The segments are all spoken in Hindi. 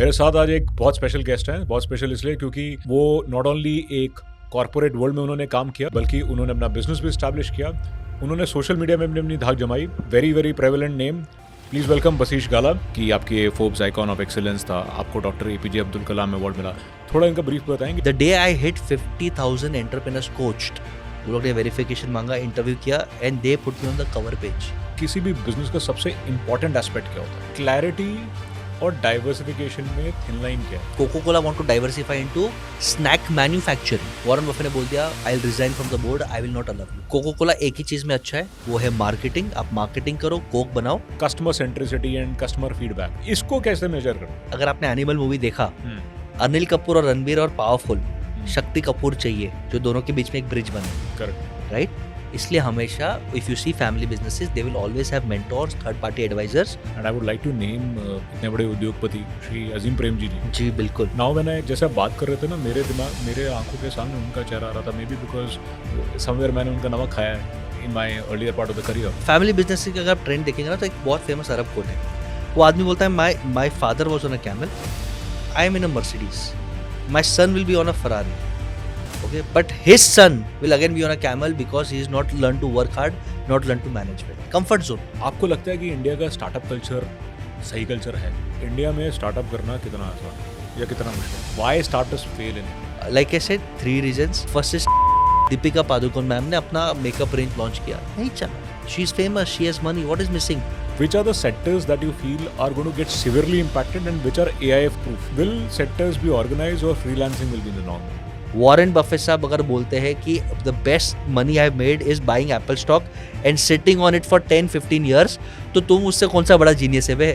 मेरे साथ आज एक बहुत स्पेशल गेस्ट हैं। बहुत स्पेशल इसलिए क्योंकि वो नॉट ओनली एक कॉर्पोरेट वर्ल्ड में उन्होंने काम किया, बल्कि उन्होंने अपना बिजनेस भी स्टैब्लिश किया। उन्होंने सोशल मीडिया में अपनी धाक जमाई। Very very prevalent name. Please welcome Bashish Gala. कि आपके फोर्ब्स आइकॉन ऑफ एक्सीलेंस था, आपको doctor APJ Abdul Kalam award मिला। थोड़ा इनका ब्रीफ बताएंगे। The day I hit 50,000 entrepreneurs coached, वो लोग ने वेरिफिकेशन मांगा, इंटरव्यू किया and they put me on the cover page. किसी भी बिजनेस का सबसे इंपॉर्टेंट एस्पेक्ट क्या होता है? क्लैरिटी और डाइवर्सिफिकेशन में थिन लाइन क्या है? Coca Cola want to diversify into snack manufacturing. Warren Buffett ने बोल दिया, I will resign from the board, I will not allow you. Coca Cola एक ही चीज में अच्छा है, वो है मार्केटिंग। आप मार्केटिंग करो, कोक बनाओ। Customer centricity and customer feedback, इसको कैसे मेजर करो? अगर आपने एनिमल मूवी देखा, अनिल कपूर और रणबीर और पावरफुल शक्ति कपूर चाहिए, जो दोनों के बीच में एक ब्रिज बने। Correct, right? इसलिए हमेशा if you see family businesses, they will always have mentors, third party advisers. And I would like to name इतने बड़े उद्योगपति श्री अजीम प्रेमजी जी। जी बिल्कुल। नाउ व्हेन आई जैसे आप बात कर रहे थे ना, मेरे आंखों के सामने उनका चेहरा आ रहा था। मे बी बिकॉज समवेयर मैंने उनका नमक खाया है in my earlier part of the career. Family business की अगर आप ट्रेंड देखेंगे ना, तो एक बहुत फेमस अरब कोट है। वो आदमी बोलता है, my father was on a camel, I am in a Mercedes, my son will be on a Ferrari, okay, but his son will again be on a camel because he is not learned to work hard, not learned to manage well. Comfort zone. आपको लगता है कि इंडिया का स्टार्टअप कल्चर सही कल्चर है? इंडिया में स्टार्टअप करना कितना आसान है या कितना मुश्किल? Why startups fail in India? Like I said, 3 reasons. First is Deepika Padukone ma'am ने अपना मेकअप रेंज लॉन्च किया, नहीं चला। She is famous, she has money. What is missing? Which are the sectors that you feel are going to get severely impacted and which are AIF proof? Will sectors be organized or freelancing will be the norm? Warren Buffett साहब अगर बोलते हैं कि the best money I have made is buying Apple stock and sitting on it for 10-15 years, तो तुम उससे कौन सा बड़ा जीनियस है वे?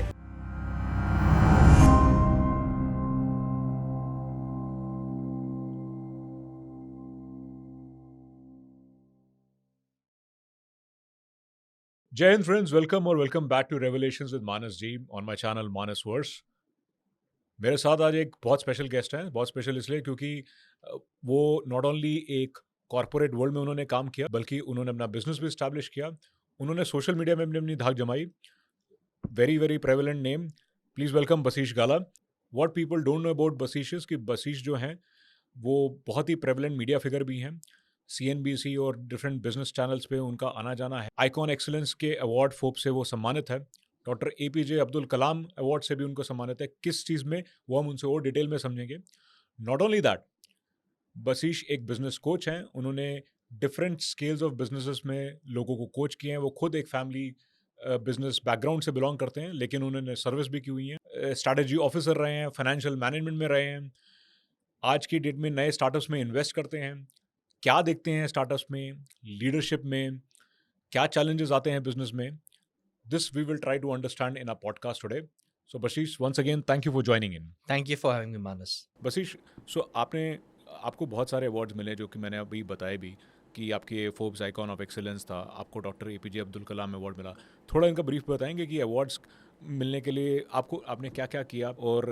जय हिंद फ्रेंड्स, वेलकम और welcome back to revelations with Manas ji on my channel Manas verse. मेरे साथ आज एक बहुत स्पेशल गेस्ट हैं। बहुत स्पेशल इसलिए क्योंकि वो नॉट ओनली एक कॉर्पोरेट वर्ल्ड में उन्होंने काम किया, बल्कि उन्होंने अपना बिजनेस भी स्टैब्लिश किया। उन्होंने सोशल मीडिया में अपनी धाक जमाई। Very very prevalent name. Please welcome Bashish Gala. What people don't know about Bashish is कि बशीश जो हैं वो बहुत ही प्रेवलेंट मीडिया फिगर भी हैं। CNBC और डिफरेंट बिजनेस चैनल्स पे उनका आना जाना है। आइकॉन एक्सीलेंस के अवार्ड फोर्ब्स से वो सम्मानित है। Doctor APJ Abdul Kalam award से भी उनको सम्मानित है। किस चीज़ में, वो हम उनसे और डिटेल में समझेंगे। नॉट ओनली दैट, बशीश एक बिजनेस कोच हैं। उन्होंने डिफरेंट स्केल्स ऑफ बिजनेसेस में लोगों को कोच किए हैं। वो खुद एक फैमिली बिजनेस बैकग्राउंड से बिलोंग करते हैं, लेकिन उन्होंने सर्विस भी की हुई है। स्ट्रैटेजी ऑफिसर रहे हैं, फाइनेंशियल मैनेजमेंट में रहे हैं। आज की डेट में नए स्टार्टअप्स में इन्वेस्ट करते हैं। क्या देखते हैं स्टार्टअप्स में, लीडरशिप में, क्या चैलेंजेस आते हैं बिजनेस में? This we will try to understand in a podcast today. So Bashish, once again thank you for joining in. Thank you for having me Manas. Bashish, so आपको बहुत सारे अवार्ड्स मिले, जो कि मैंने अभी बताए भी कि आपके फोर्ब्स आइकॉन ऑफ एक्सीलेंस था, आपको doctor APJ Abdul Kalam award मिला। थोड़ा इनका ब्रीफ बताएंगे कि अवार्ड्स मिलने के लिए आपने क्या क्या किया और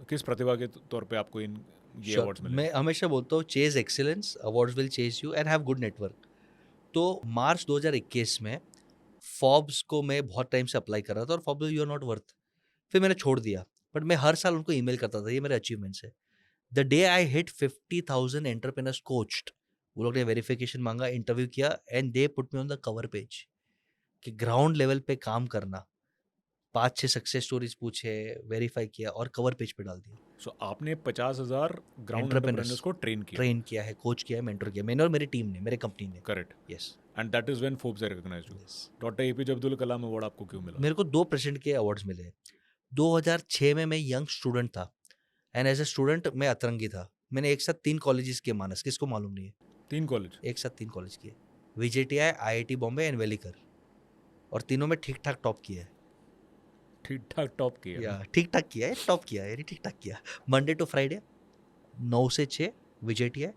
किस प्रतिभा के तौर पे आपको ये अवार्ड्स मिले? मैं हमेशा बोलता हूँ, chase excellence, awards will chase you and have good network. तो मार्च 2021 में फॉर्ब्स को मैं बहुत टाइम से अप्लाई कर रहा था और Forbes you are not worth, फिर मैंने छोड़ दिया। बट मैं हर साल उनको ईमेल करता था, ये मेरे अचीवमेंट्स है। The day I hit 50,000 entrepreneurs coached, वो लोग ने वेरिफिकेशन मांगा, इंटरव्यू किया and they put me on the cover page. कि ग्राउंड लेवल पे काम करना, 5-6 सक्सेस स्टोरीज पूछे, वेरीफाई किया और कवर पेज पे डाल दिया। सो आपने 50,000 ग्राउंड एंटरप्रेन्योर्स को ट्रेन किया है, कोच किया है, मेंटर किया, मैंने और मेरी टीम ने, मेरे कंपनी ने। Correct. Yes. And that is when Forbes recognised you. Doctor APJ Abdul Kalam award आपको क्यों मिला? मेरे को 2 प्रेसिडेंट के अवार्ड्स मिले। 2006 में मैं यंग स्टूडेंट था एंड एज ए स्टूडेंट मैं अतरंगी था। मैंने एक साथ 3 कॉलेजेस किए मानस, किसको मालूम नहीं है? 3 कॉलेज? एक साथ 3 कॉलेज किए, VJTI, IIT बॉम्बे एंड वेलिकर, और तीनों में ठीक ठाक टॉप किया है। ठीक ठाक टॉप किया? या ठीक ठाक किया है, टॉप किया है, ठीक ठाक किया। मंडे टू फ्राइडे 9 से 6 VJTI,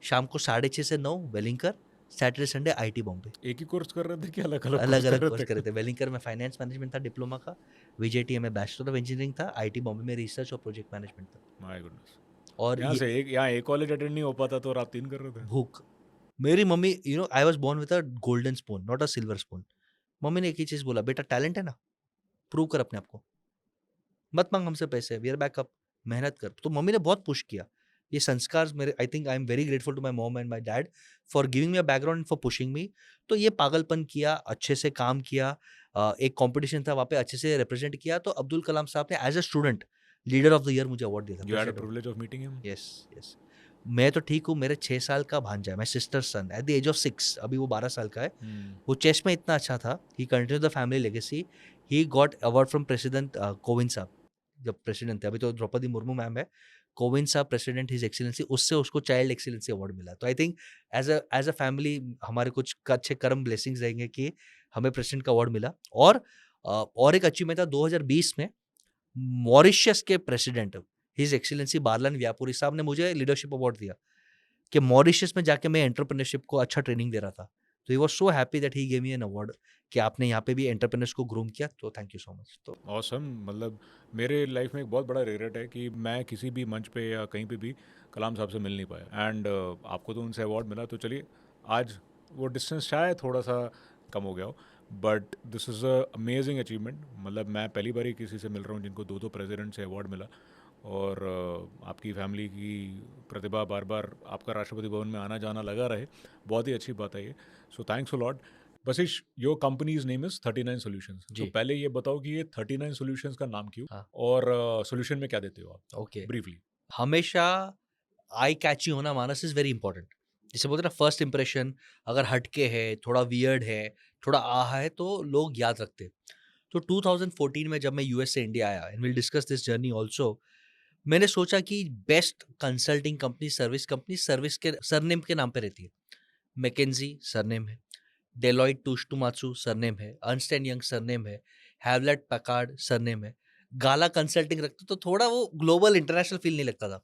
शाम को 6:30 से 9 वेलिंकर, सैटरडे संडे IIT बॉम्बे। एक ही कोर्स कर रहे थे कि अलग अलग अलग कोर्स कर रहे थे। वेलिंकर में फाइनेंस मैनेजमेंट था डिप्लोमा का, VJTI में बैचलर ऑफ इंजीनियरिंग था, IIT बॉम्बे में रिसर्च और प्रोजेक्ट मैनेजमेंट था। My goodness. और यहाँ एक कॉलेज अटेंड नहीं हो पाता तो आप 3 कर रहे थे? भूख। मेरी mummy, I was born with a golden spoon, not a silver spoon. Mummy ने एक ही चीज बोला, बेटा टैलेंट है ना, प्रूव कर अपने आप को, मत मांग हमसे पैसे, वी आर बैकअप। मेहनत कर। तो मम्मी ने बहुत पुश किया। ये संस्कार मेरे, I think I am very grateful to my mom and my dad for giving me a background, for pushing me. तो ये पागलपन किया, अच्छे से काम किया। एक कॉम्पिटिशन था वहाँ पे, अच्छे से रिप्रेजेंट किया। तो अब्दुल कलाम साहब ने as a student leader of the year मुझे अवार्ड दिया था, you had a president. Privilege of meeting him? Yes, yes. मैं तो ठीक हूँ, मेरे 6 साल का भांजा है, my sister's son at the age of 6, अभी वो 12 साल का है। वो चेस में इतना अच्छा था, he continue the family legacy. He got award from president Kovind साहब, जब प्रेसिडेंट थे। अभी तो द्रौपदी मुर्मू मैम है। कोविंद साहब प्रेसिडेंट, हिज एक्सीलेंसी, उससे उसको चाइल्ड एक्सीलेंसी अवार्ड मिला। तो I think as a family हमारे कुछ अच्छे कर्म ब्लेसिंग्स रहेंगे कि हमें प्रेसिडेंट का अवार्ड मिला। और एक अचीवमेंट था 2020 में, मॉरिशस के प्रेसिडेंट हिज एक्सीलेंसी बारलान व्यापुरी साहब ने मुझे लीडरशिप अवार्ड दिया कि मॉरिशस में जाके मैं एंटरप्रेन्योरशिप को अच्छा ट्रेनिंग दे रहा था। तो he was so happy that he gave me an award कि आपने यहाँ पे भी एंटरप्रेन्योर्स को ग्रूम किया, तो थैंक यू सो मच। तो ऑसम। मतलब मेरे लाइफ में एक बहुत बड़ा रिग्रेट है कि मैं किसी भी मंच पे या कहीं पे भी कलाम साहब से मिल नहीं पाया। एंड आपको तो उनसे अवार्ड मिला, तो चलिए आज वो डिस्टेंस शायद थोड़ा सा कम हो गया हो, but this is a amazing achievement. मतलब मैं पहली बार ही किसी से मिल रहा हूँ जिनको दो दो प्रेसिडेंट से अवार्ड मिला। और आपकी फैमिली की प्रतिभा बार बार आपका राष्ट्रपति भवन में आना जाना लगा रहे, बहुत ही अच्छी बात है ये। So thanks a lot. Bashish, your company's name is 39 solutions. तो जी, पहले ये बताओ कि ये 39 सॉल्यूशंस का नाम क्यों, हाँ, और सॉल्यूशन में क्या देते हो आप, ओके। ब्रीफली? हमेशा आई कैची होना मानस इज वेरी इंपॉर्टेंट। जैसे बोलते हैं ना, फर्स्ट इंप्रेशन अगर हटके है, थोड़ा वियर्ड है, थोड़ा आहा है, तो लोग याद रखते हैं। तो 2014 में जब मैं यूएस से इंडिया आया, and will discuss this journey also, मैंने सोचा कि बेस्ट कंसल्टिंग कंपनी, सर्विस के सरनेम के नाम पे रहती है। मैकेंजी सरनेम है, डेलॉइट टूस्टुमात्सु सरनेम है, अर्नस्ट एंड यंग सरनेम है, हैवलेट पैकार्ड सरनेम है, गाला कंसल्टिंग रखते तो थोड़ा वो ग्लोबल इंटरनेशनल फील नहीं लगता था।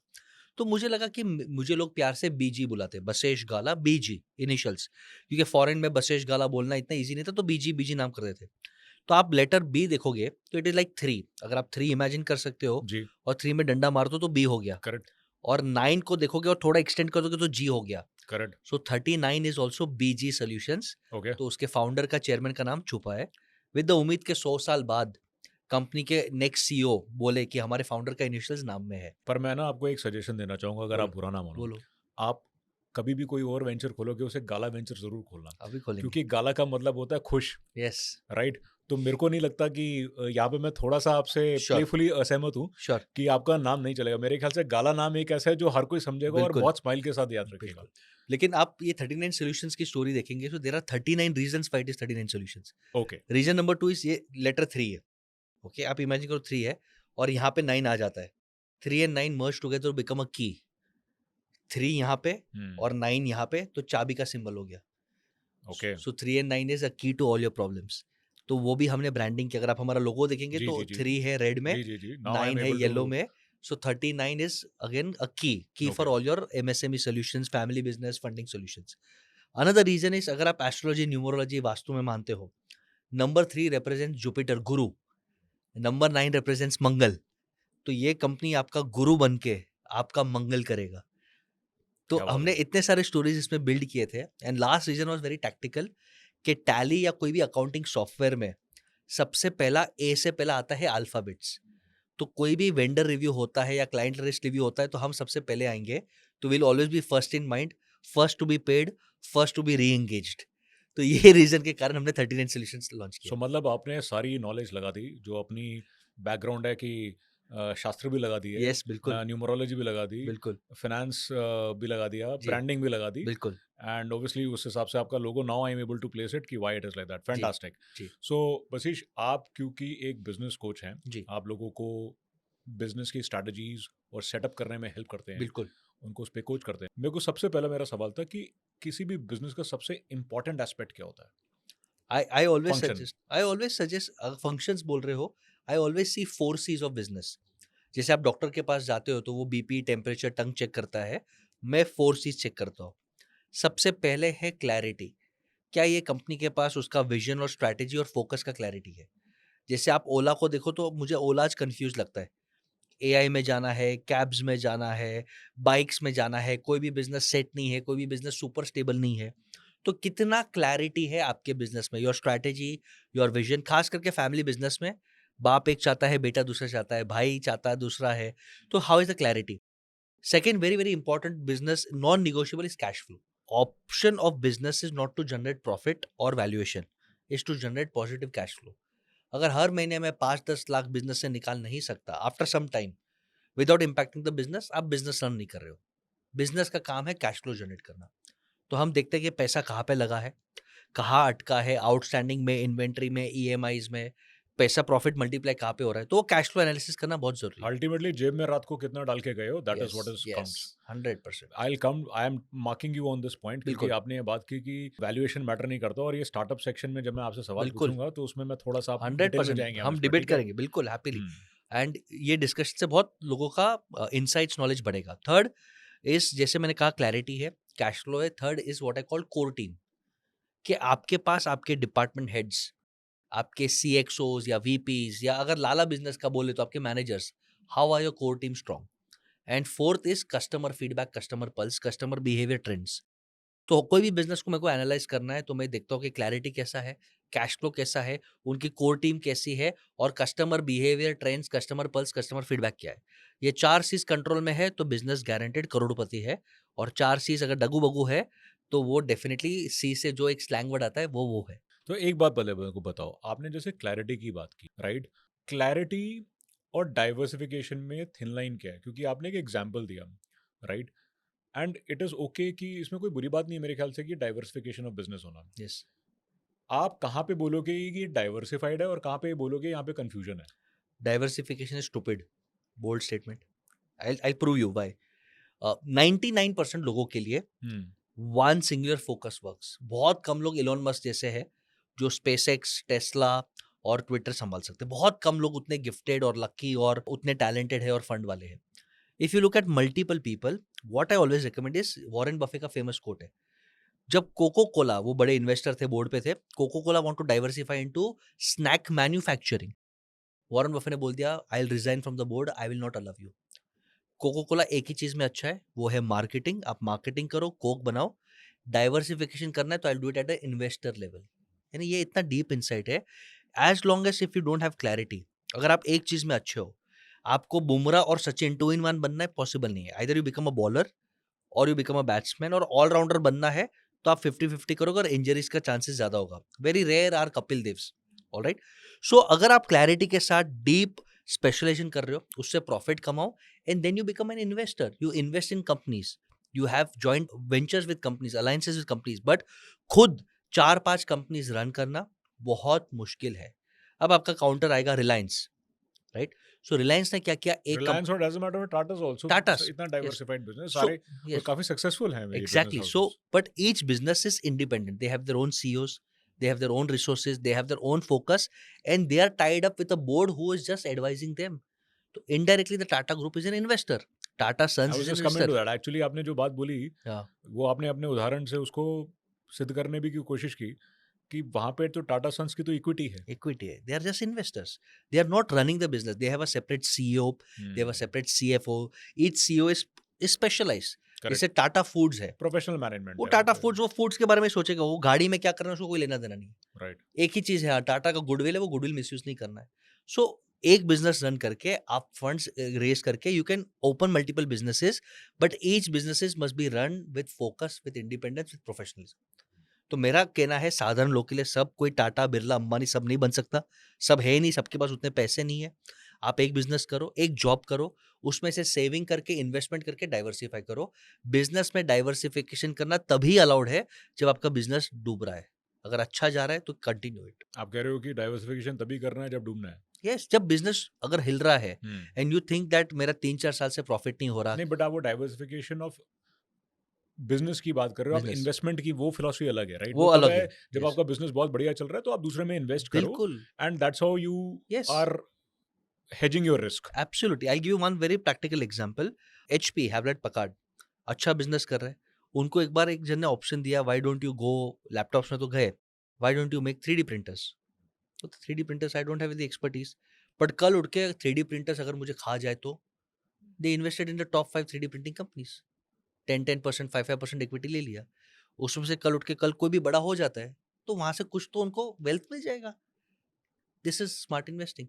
तो मुझे लगा कि मुझे लोग प्यार से बीजी बुलाते, बसेश गाला, बीजी इनिशियल्स, क्योंकि फॉरेन में बसेश गाला बोलना इतना इजी नहीं था, तो बीजी बीजी नाम कर देते। तो आप लेटर बी देखोगे तो इट इज लाइक 3, अगर आप 3 इमेजिन कर सकते हो जी, और 3 में डंडा मार दो तो बी हो गया। करेक्ट, और 9 को देखोगे और थोड़ा एक्सटेंड कर दोगे तो जी हो गया। Correct, so 39 is also BG solutions. Okay. तो उसके फाउंडर का, चेयरमैन का नाम छुपा है, विद द उम्मीद के 100 साल बाद कंपनी के नेक्स्ट सीईओ बोले कि हमारे फाउंडर का इनिशियल्स नाम में है। पर मैं ना आपको एक सजेशन देना चाहूँगा, अगर आप बोलो, बुरा ना मानो। बोलो, आप कभी भी कोई और वेंचर खोलोगे, उसे गाला वेंचर ज़रूर खोलना, अभी खोलेंगे। क्योंकि गाला का मतलब होता है खुश, यस, राइट? तो मेरे को नहीं लगता कि यहाँ पे मैं थोड़ा-सा आपसे श्योर, प्लेफुली असहमत हूँ श्योर, कि आपका नाम नहीं चलेगा। मेरे ख्याल से गाला नाम एक ऐसा है जो हर कोई समझेगा और बिल्कुल, बहुत स्माइल के साथ याद रखेगा। बिल्कुल। लेकिन आप ये 39 सॉल्यूशंस की स्टोरी देखेंगे तो there are 39 reasons why it is 39 solutions. Okay, reason number 2 is, ये लेटर 3 है। ओके, आप इमेजिन करो 3 है और यहाँ पे 9 आ जाता है। 3 and 9 merge together become a की। 3 यहाँ पे हुँ, और 9 यहाँ पे, तो चाबी का सिंबल हो गया। Okay. So 3 and 9 is a की टू ऑल योर प्रॉब्लम्स। तो वो भी हमने ब्रांडिंग की, अगर आप हमारा लोगो देखेंगे जी, तो जी, जी। 3 है रेड में, जी, जी, जी। नाउ आई एम 9 है एबल टू। येलो में। सो 39 is again a key okay, for all your MSME solutions, family business, funding solutions. Another reason is, अगर आप एस्ट्रोलॉजी, न्यूमरोलॉजी, वास्तु में मानते हो, नंबर 3 रिप्रेजेंट जुपिटर, गुरु। नंबर 9 रिप्रेजेंट्स मंगल। तो ये कंपनी आपका गुरु बन के आपका मंगल करेगा। तो क्या बात हमने है! इतने सारे स्टोरीज इसमें बिल्ड किए थे। And last reason was very tactical, कि टैली या कोई भी अकाउंटिंग सॉफ्टवेयर में सबसे पहला ए से पहला आता है अल्फाबेट्स। तो कोई भी वेंडर रिव्यू होता है या क्लाइंट लिस्ट रिव्यू होता है तो हम सबसे पहले आएंगे। तो will always be first in mind, first to be paid, first to be reengaged. तो ये रीजन के कारण हमने 39 सॉल्यूशंस लॉन्च सो किया। मतलब आपने सारी नॉलेज लगा दी, जो अपनी बैकग्राउंड है कि शास्त्र भी लगा दिए, यस, बिल्कुल, न्यूमरोलॉजी भी लगा दी, बिल्कुल, फाइनेंस भी लगा दिया, जी, ब्रांडिंग भी लगा दी, बिल्कुल, एंड ऑब्वियसली उस हिसाब से आपका logo, now I am able to place it कि why it is like that, जी, फैंटास्टिक। जी, सो बशीष, आप क्योंकि एक बिजनेस कोच हैं, जी, आप लोगों को बिजनेस की स्ट्रैटेजीज और सेटअप करने में हेल्प करते हैं, बिल्कुल। उनको उस पे कोच करते हैं। मेरे को सबसे पहला मेरा सवाल था कि किसी भी बिजनेस का सबसे इंपॉर्टेंट एस्पेक्ट क्या होता है? Function. I always suggest, functions बोल रहे हो, I always see 4 Cs of business. जैसे आप डॉक्टर के पास जाते हो तो वो बीपी, टेम्परेचर, टंग चेक करता है। मैं 4 सीज चेक करता हूँ। सबसे पहले है क्लैरिटी। क्या ये कंपनी के पास उसका विजन और स्ट्रैटेजी और फोकस का क्लैरिटी है? जैसे आप ओला को देखो तो मुझे ओला आज कंफ्यूज लगता है। एआई में जाना है, कैब्स में जाना है, बाइक्स में जाना है, कोई भी बिज़नेस सेट नहीं है, कोई भी बिज़नेस सुपर स्टेबल नहीं है। तो कितना क्लैरिटी है आपके बिज़नेस में, योर स्ट्रैटेजी, योर विज़न, ख़ास करके फैमिली बिज़नेस में, बाप एक चाहता है, बेटा दूसरा चाहता है, भाई चाहता है, दूसरा है। तो how is the clarity? Second, very, very important business non-negotiable is cash flow. Option of business is not to generate profit or valuation, is to generate positive cash flow. अगर हर महीने में 5-10 लाख बिजनेस से निकाल नहीं सकता after some time without impacting the business, आप बिजनेस रन नहीं कर रहे हो। बिजनेस का काम है कैश फ्लो जनरेट करना। तो हम देखते हैं कि पैसा कहाँ पे लगा है, कहाँ अटका है, आउटस्टैंडिंग में, इन्वेंट्री में, ईएमआईज में, पैसा प्रॉफिट मल्टीप्लाई कहाँ पे हो रहा है। तो वो कैश फ्लो एनालिसिस करना बहुत जरूरी है। अल्टीमेटली जेब में रात को कितना डाल के गए हो, that is what is yes, counts. 100%। I am marking you on this point, क्योंकि बिल्कुल, आपने ये बात की कि वैल्यूएशन मैटर नहीं करता, और ये स्टार्टअप सेक्शन में जब मैं आपसे सवाल बिल्कुल। पूछूंगा तो उसमें मैं थोड़ा सा आप डिटेल में 100% जाएंगे हम हम इस पर, डिबेट ठीक है? करेंगे, बिल्कुल हैपीली। हम्म, एंड ये डिस्कशन से बहुत लोगों का इनसाइट्स नॉलेज बढ़ेगा। थर्ड इज, जैसे मैंने कहा, क्लैरिटी है, कैश फ्लो है। Third is what I call core team, कि आपके पास आपके डिपार्टमेंट हेड्स, आपके सीएक्सओज या वीपीज, या अगर लाला बिजनेस का बोले तो आपके managers, how are your core team strong? And fourth is customer feedback, customer pulse, customer behaviour trends. तो कोई भी बिजनेस को मेरे को एनालाइज करना है तो मैं देखता हूँ कि क्लैरिटी कैसा है, कैश फ्लो कैसा है, उनकी कोर टीम कैसी है, और customer behaviour trends, customer pulse, customer feedback क्या है। ये 4 चीज कंट्रोल में है तो बिजनेस गारंटेड करोड़पति है। और 4 चीज अगर डगू बगू है तो वो डेफिनेटली सी से जो एक स्लैंग वर्ड आता है वो है। तो एक बात पहले मेरे को बताओ, आपने जैसे क्लैरिटी की बात की, राइट? क्लैरिटी और डाइवर्सिफिकेशन में थिन लाइन क्या है? क्योंकि आपने एक एग्जांपल दिया, right? And it is okay कि इसमें कोई बुरी बात नहीं है मेरे ख्याल से कि डाइवर्सिफिकेशन ऑफ बिजनेस होना। यस। आप कहाँ पे बोलोगे कि डाइवर्सिफाइड है और कहाँ पे बोलोगे यहाँ पे कंफ्यूजन है? Diversification is stupid, bold statement. I prove you why. 99% लोगों के लिए hmm, one singular focus works. बहुत कम लोग इलोन मस्क जैसे हैं जो स्पेसएक्स, टेस्ला और ट्विटर संभाल सकते हैं। बहुत कम लोग उतने गिफ्टेड और लकी और उतने टैलेंटेड है और फंड वाले हैं। If you look at multiple people, what I always recommend is, Warren Buffett का फेमस कोट है। जब कोको कोला, वो बड़े इन्वेस्टर थे, बोर्ड पे थे, Coca Cola want to diversify into snack manufacturing, Warren Buffett ने बोल दिया, I will resign from the board, I will not allow you. Coca Cola एक ही चीज में अच्छा है, वो है मार्केटिंग। आप मार्केटिंग करो, कोक बनाओ। डाइवर्सिफिकेशन करना है तो I do it at the investor level. यानी ये इतना डीप इनसाइट है। As long as if you don't have clarity, अगर आप एक चीज में अच्छे हो, आपको बुमराह और सचिन 2 in 1 बनना है, पॉसिबल नहीं है। Either you become a bowler और यू बिकम अ बैट्समैन, और ऑलराउंडर बनना है तो आप 50-50 करोगे और इंजरीज का चांसेस ज्यादा होगा। Very rare are Kapil Devs. Alright. So अगर आप क्लैरिटी के साथ डीप स्पेशलाइजेशन कर रहे हो, उससे प्रॉफिट कमाओ, and then you become an investor, you invest in companies, you have joint ventures with companies, alliances with companies. But खुद 4-5 कंपनीज रन करना बहुत मुश्किल है। अब आपका काउंटर आएगा रिलायंस, राइट? सो रिलायंस ने क्या किया, एक रिलायंस और doesn't matter, Tatas also Tata, इतना यस। डाइवर्सिफाइड बिजनेस सो सारे, और यस, काफी सक्सेसफुल हैं ये business exactly. So houses. but each business is independent, they have their own CEOs, they have their own resources, they have their own focus, and they are tied up with a board who is just advising them. So indirectly the Tata group is an investor, Tata I Sons was is an just coming investor. To that, actually आपने जो बात बोली Yeah, वो आपने अपने उदाहरण से उसको सिद्ध करने भी की कोशिश की कि वहां पे तो टाटा सन्स की तो इक्विटी है। equity hai. They are just investors, they are not running the business. They have a separate CEO, they have a separate CFO. Each CEO is specialized. जैसे करेक्ट, टाटा फूड्स है, प्रोफेशनल मैनेजमेंट वो है वहाँ टाटा पे। फूड्स, वो फूड्स के बारे में सोचेगा, वो गाड़ी में क्या करना है उसको कोई लेना देना नहीं। राइट, एक ही चीज है, हाँ, टाटा का गुडविल है, वो गुडविल मिसयूज नहीं करना है। सो एक बिजनेस रन करके आप फंड्स रेज करके you can open multiple businesses, but each businesses must be run with focus, with independence, with professionalism. तो मेरा कहना है, साधारण लोग के लिए सब कोई टाटा, बिरला, अंबानी सब नहीं बन सकता। सब है नहीं, सबके पास उतने पैसे नहीं है। आप एक बिजनेस करो, एक जॉब करो, उसमें से सेविंग करके, इन्वेस्टमेंट करके डाइवर्सिफाई करो। बिजनेस में डाइवर्सिफिकेशन करना तभी अलाउड है जब आपका बिजनेस डूब रहा है। अगर अच्छा जा रहा है तो कंटिन्यू इट। आप कह रहे हो कि डाइवर्सिफिकेशन तभी करना है जब डूबना है। यस, जब बिजनेस अगर हिल रहा है हम्म, एंड यू थिंक दैट मेरा 3-4 साल से प्रॉफिट नहीं हो रहा। नहीं, बट आप वो डाइवर्सिफिकेशन ऑफ बिजनेस की बात कर रहे हो, आप बिजनेस इन्वेस्टमेंट की वो फिलॉसफी अलग है, राइट? वो वो तब अलग है है। जब यस, आपका बिजनेस बहुत बढ़िया चल रहा है तो आप दूसरे में इन्वेस्ट करो, बिल्कुल। And that's how you yes, are hedging your risk. Absolutely. I give you one very practical example. HP, Hewlett Packard, अच्छा बिजनेस कर रहे हैं। उनको एक बार एक जन ने ऑप्शन दिया, why don't you go, laptops में तो गए, why don't you make 3D printers. तो 3D printers I don't have the expertise, but कल उठ के 3D प्रिंटर्स अगर मुझे खा जाए तो दे invested in the top 5 3D printing companies. 10-10%, 5-5% equity ले लिया। उसमें से कल उठ के कल कोई भी बड़ा हो जाता है तो वहां से कुछ तो उनको वेल्थ मिल जाएगा। This is smart investing.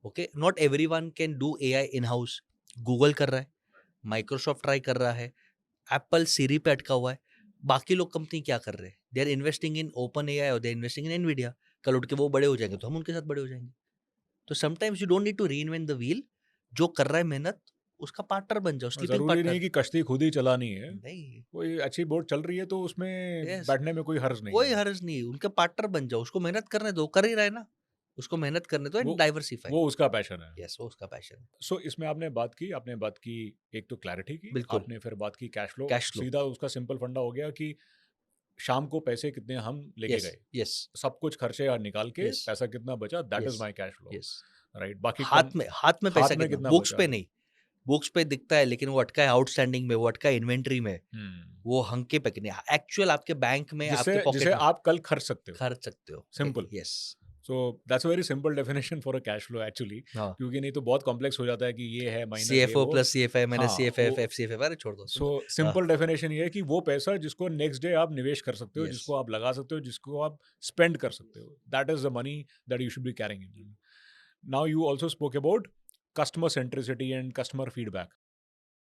Okay, not everyone can do AI in house. Google कर रहा है, माइक्रोसॉफ्ट ट्राई कर रहा है, एप्पल सीरी पे अटका हुआ है। बाकी लोग कंपनी क्या कर रहे हैं? They are investing in open AI और they are investing in Nvidia. कल उठ के वो बड़े हो जाएंगे तो हम उनके साथ बड़े हो जाएंगे। तो sometimes you don't need to reinvent the wheel. जो कर रहा है मेहनत, उसका पार्टनर बन जाओ, स्लीपिंग ज़रूरी नहीं पार्टनर। कि कश्ती खुद ही चलानी है। नहीं, कोई अच्छी बोट चल रही है तो उसमें यस, बैठने में कोई हर्ज नहीं कोई है। हर्ज नहीं, उनके पार्टनर बन जाओ, उसको मेहनत करने दो, कर ही रहा है ना, उसको मेहनत करने दो वो एंड डाइवर्सिफाई। वो उसका पैशन है। यस, वो उसका पैशन है। सो इसमें आपने बात की एक तो क्लैरिटी की, बिल्कुल, आपने फिर बात की कैश फ्लो। Cash flow. सीधा उसका सिंपल फंडा हो गया कि शाम को पैसे कितने हम लेके यस, गए। यस, सब कुछ खर्चे निकाल के यस, पैसा कितना बचा, that is yes, my cash flow, yes. Right? बाकी कम हाथ में पैसा हाथ में कितना, कितना बुक्स बचा। पे नहीं। बुक्स पे दिखता है लेकिन वो अटका है आउटस्टैंडिंग में, वो अटका है इन्वेंटरी में, हुँ। वो हंके पे नहीं। एक्चुअल आपके बैंक में, जिससे आपके जिसे पॉकेट में आप कल खर्च सकते हो। खर्च सकते हो। Simple. Yes. So that's a very simple definition for a cash flow actually. हाँ, क्योंकि नहीं तो बहुत कॉम्प्लेक्स हो जाता है कि ये है माइनस ये सीएफओ वो। प्लस सीएफआई माइनस हाँ, सीएफएफ वो एफसीएफएफ, अरे छोड़ दो सो तुम। सिंपल डेफिनेशन ये है कि वो पैसा जिसको नेक्स्ट डे आप निवेश कर सकते हो, यस। जिसको आप लगा सकते हो, जिसको आप स्पेंड कर सकते हो, that is the money that you should be carrying in. Now you also spoke about customer centricity and customer feedback.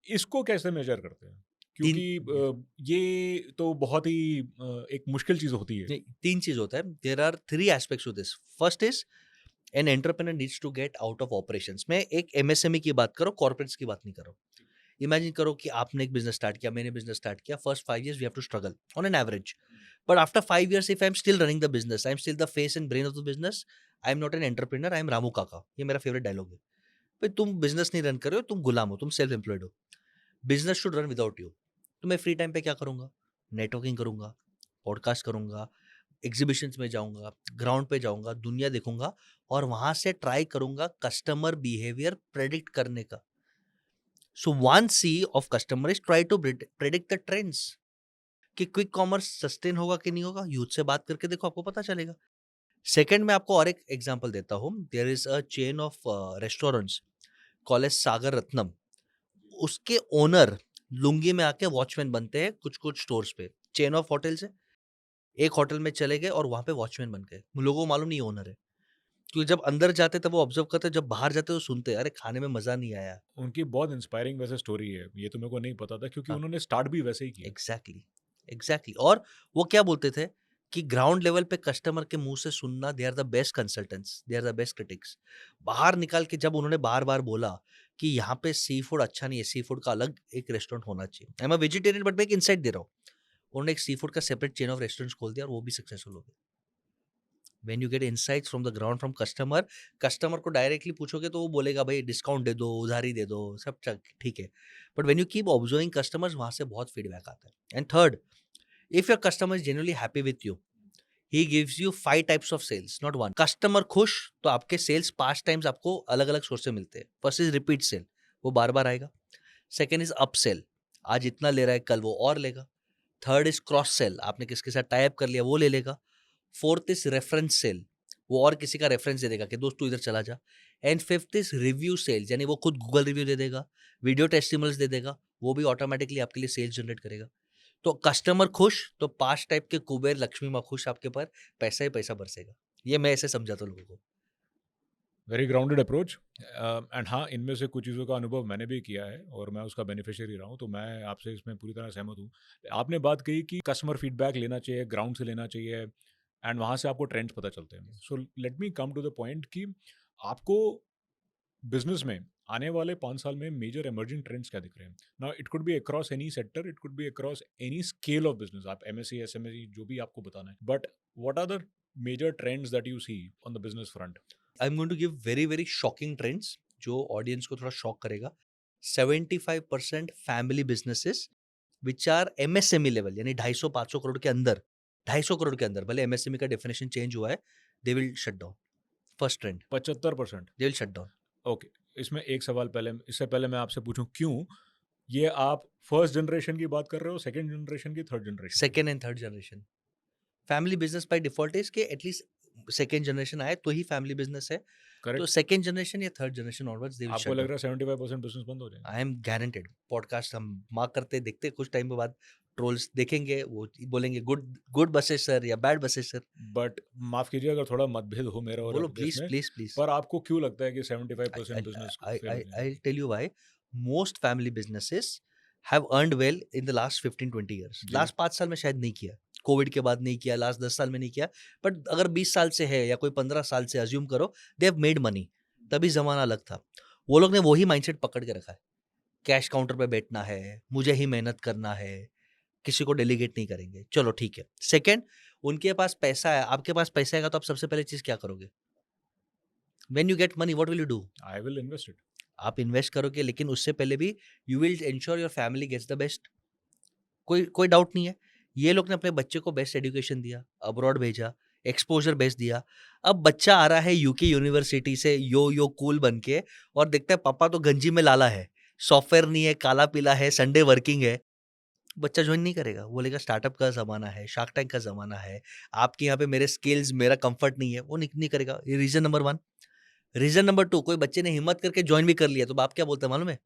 इसको कैसे मेजर करते हैं? तीन क्योंकि ये तो बहुत ही एक मुश्किल चीज होती है। नहीं, तीन चीज होता है। There are three aspects to this. First is an entrepreneur needs to get out of operations. मैं एक एमएसएमई की बात करो, कॉर्पोरेट्स की बात नहीं करो। इमेजिन करो कि आपने एक बिजनेस स्टार्ट किया, मैंने बिजनेस स्टार्ट किया। First 5 years we have to struggle on an average, but after 5 years if I am still running the business, I am still the face and brain of the business, I am not an entrepreneur, I am Ramu Kaka. ये मेरा फेवरेट डायलॉग है। भाई तुम बिजनेस नहीं रन कर रहे हो, तुम गुलाम हो, तुम सेल्फ एम्प्लॉयड हो। Business should run without you. तो मैं फ्री टाइम पे क्या करूंगा? नेटवर्किंग करूंगा, पॉडकास्ट करूंगा, एग्जीबिशंस में जाऊंगा, ग्राउंड पे जाऊंगा, दुनिया देखूंगा और वहां से ट्राई करूंगा कस्टमर बिहेवियर प्रेडिक्ट करने का। So one C of customer is try to predict the trends कि क्विक कॉमर्स सस्टेन होगा कि नहीं होगा। यूथ से बात करके देखो, आपको पता चलेगा। सेकंड में आपको और एक एग्जांपल देता हूँ। There is a chain of restaurants called Sagar Ratnam. उसके ओनर लुंगी में आके वॉचमैन बनते हैं कुछ कुछ स्टोर्स पे। चेन ऑफ होटल्स है, एक होटल में चले गए और वहां पे वॉचमैन बन गए। लोगों को मालूम नहीं ओनर है, क्योंकि जब अंदर जाते तब वो ऑब्जर्व करते, जब बाहर जाते तो सुनते अरे खाने में मजा नहीं आया। उनकी बहुत इंस्पायरिंग वैसे स्टोरी है, ये तो मेरे को नहीं पता था क्योंकि हाँ, उन्होंने स्टार्ट भी वैसे ही किया। Exactly, exactly. और वो क्या बोलते थे कि ग्राउंड लेवल पे कस्टमर के मुंह से सुनना, they are the best consultants, they are the best critics. बाहर निकाल के जब उन्होंने बार बार बोला कि यहाँ पे सी फूड अच्छा नहीं है, सी फूड का अलग एक रेस्टोरेंट होना चाहिए। I am a vegetarian but मैं एक इनसाइट दे रहा हूँ। उन्होंने एक सी फूड का सेपरेट चेन ऑफ रेस्टोरेंट्स खोल दिया और वो भी सक्सेसफुल हो गए। When you gate insights from the ground from customer, customer को डायरेक्टली पूछोगे तो वो बोलेगा भाई डिस्काउंट दे दो, उधारी दे दो, सब ठीक है। But when you keep observing customers, वहां से बहुत फीडबैक आता है। And third, if your customer is genuinely happy with you, he gives you 5 types of sales, not one. Customer खुश तो आपके सेल्स 5 टाइम्स आपको अलग अलग सोर्स से मिलते हैं। फर्स्ट इज रिपीट सेल, वो बार बार आएगा। सेकेंड इज अप सेल, आज इतना ले रहा है कल वो और लेगा। थर्ड इज क्रॉस सेल, आपने किसके साथ टाई अप कर लिया वो ले लेगा। फोर्थ इज रेफरेंस सेल, वो और किसी का रेफरेंस दे देगा कि दोस्त तू इधर चला जा। And fifth is review sales, यानी वो खुद गूगल रिव्यू दे देगा, वीडियो टेस्टिमल्स दे देगा, वो भी ऑटोमेटिकली आपके लिए सेल्स जनरेट करेगा। तो कस्टमर खुश तो 5 टाइप के कुबेर लक्ष्मी माँ खुश, आपके पर पैसा ही पैसा बरसेगा। ये मैं ऐसे समझाता हूँ लोगों को। Very grounded approach. एंड हाँ, इनमें से कुछ चीज़ों का अनुभव मैंने भी किया है और मैं उसका बेनिफिशियरी रहा हूँ, तो मैं आपसे इसमें पूरी तरह सहमत हूँ। आपने बात कही कि कस्टमर फीडबैक लेना चाहिए, ग्राउंड से लेना चाहिए एंड वहाँ से आपको ट्रेंड्स पता चलते हैं। So let me come to the point कि आपको बिजनेस में आने वाले 5 साल में मेजर इमर्जिंग ट्रेंड्स क्या दिख रहे हैं? Now it could be across any sector, it could be across any scale of business, आप एमएससी एसएमएसी जो भी आपको बताना है, but what are the major trends that you see on the business front? I am going to give very very shocking trends जो ऑडियंस को थोड़ा शॉक करेगा। 75% family businesses which are MSME level, यानी 250-500 करोड़ के अंदर, 250 करोड़ के अंदर, भले एमएसएमई का डेफिनेशन चेंज हुआ है, they will shut down. First trend, 75%? They will shut down. Okay, इसमें एक सवाल पहले, इससे पहले मैं आपसे पूछूं क्यों, ये आप फर्स्ट जनरेशन की बात कर रहे हो, सेकंड जनरेशन की, थर्ड जनरेशन की? Second and third generation. Family business by default is के एटलीस्ट सेकेंड जनरेशन आए तो ही फैमिली बिजनेस है। तो करेक्ट। सेकेंड जनरेशन या third generation onwards they will आपको शट लग डाउन। रहा है 75% बिजनेस बंद हो जाएंगे? I am guaranteed. पॉडकास्ट हम मार्क करते देखते कुछ टाइम के बाद ट्रोल्स देखेंगे, वो बोलेंगे गुड बसेस सर या बैड बसेस सर। बट माफ कीजिए अगर थोड़ा मतभेद हो मेरा और बोलो आपके प्लीज इसमें, प्लीज प्लीज। पर आपको क्यों लगता है कि 75% I, business I, fail I, होते हैं? I'll tell you why. Most family businesses have earned well in the last 15-20 years. जी। लास्ट 5 साल में शायद नहीं किया, कोविड के बाद नहीं किया, लास्ट 10 साल में नहीं किया, बट अगर 20 साल से है या कोई 15 साल से अज्यूम करो, दे हैव मेड मनी। तभी जमाना अलग था। वो लोग ने वही माइंडसेट पकड़ के रखा है, कैश काउंटर पे बैठना है, मुझे ही मेहनत करना है, किसी को डेलीगेट नहीं करेंगे। चलो ठीक है। सेकंड, उनके पास पैसा है, आपके पास पैसा आएगा तो आप सबसे पहले चीज क्या करोगे? When you get money what will you do? I will invest it. आप इन्वेस्ट करोगे, लेकिन उससे पहले भी you will ensure your family gets the best. कोई कोई डाउट नहीं है। ये लोग ने अपने बच्चे को बेस्ट एजुकेशन दिया, अब्रॉड भेजा, एक्सपोजर बेस्ट दिया। अब बच्चा आ रहा है यूके यूनिवर्सिटी से यो कूल बन के, और देखता है पापा तो गंजी में लाला है, सॉफ्टवेयर नहीं है, काला पीला है, संडे वर्किंग है। बच्चा ज्वाइन नहीं करेगा, बोलेगा स्टार्टअप का जमाना है, शार्क टैंक का जमाना है, आपके यहाँ पे मेरे स्किल्स, मेरा कंफर्ट नहीं है, वो नहीं करेगा। ये रीजन नंबर 1। रीजन नंबर 2, कोई बच्चे ने हिम्मत करके ज्वाइन भी कर लिया तो बाप क्या बोलते हैं मालूम है?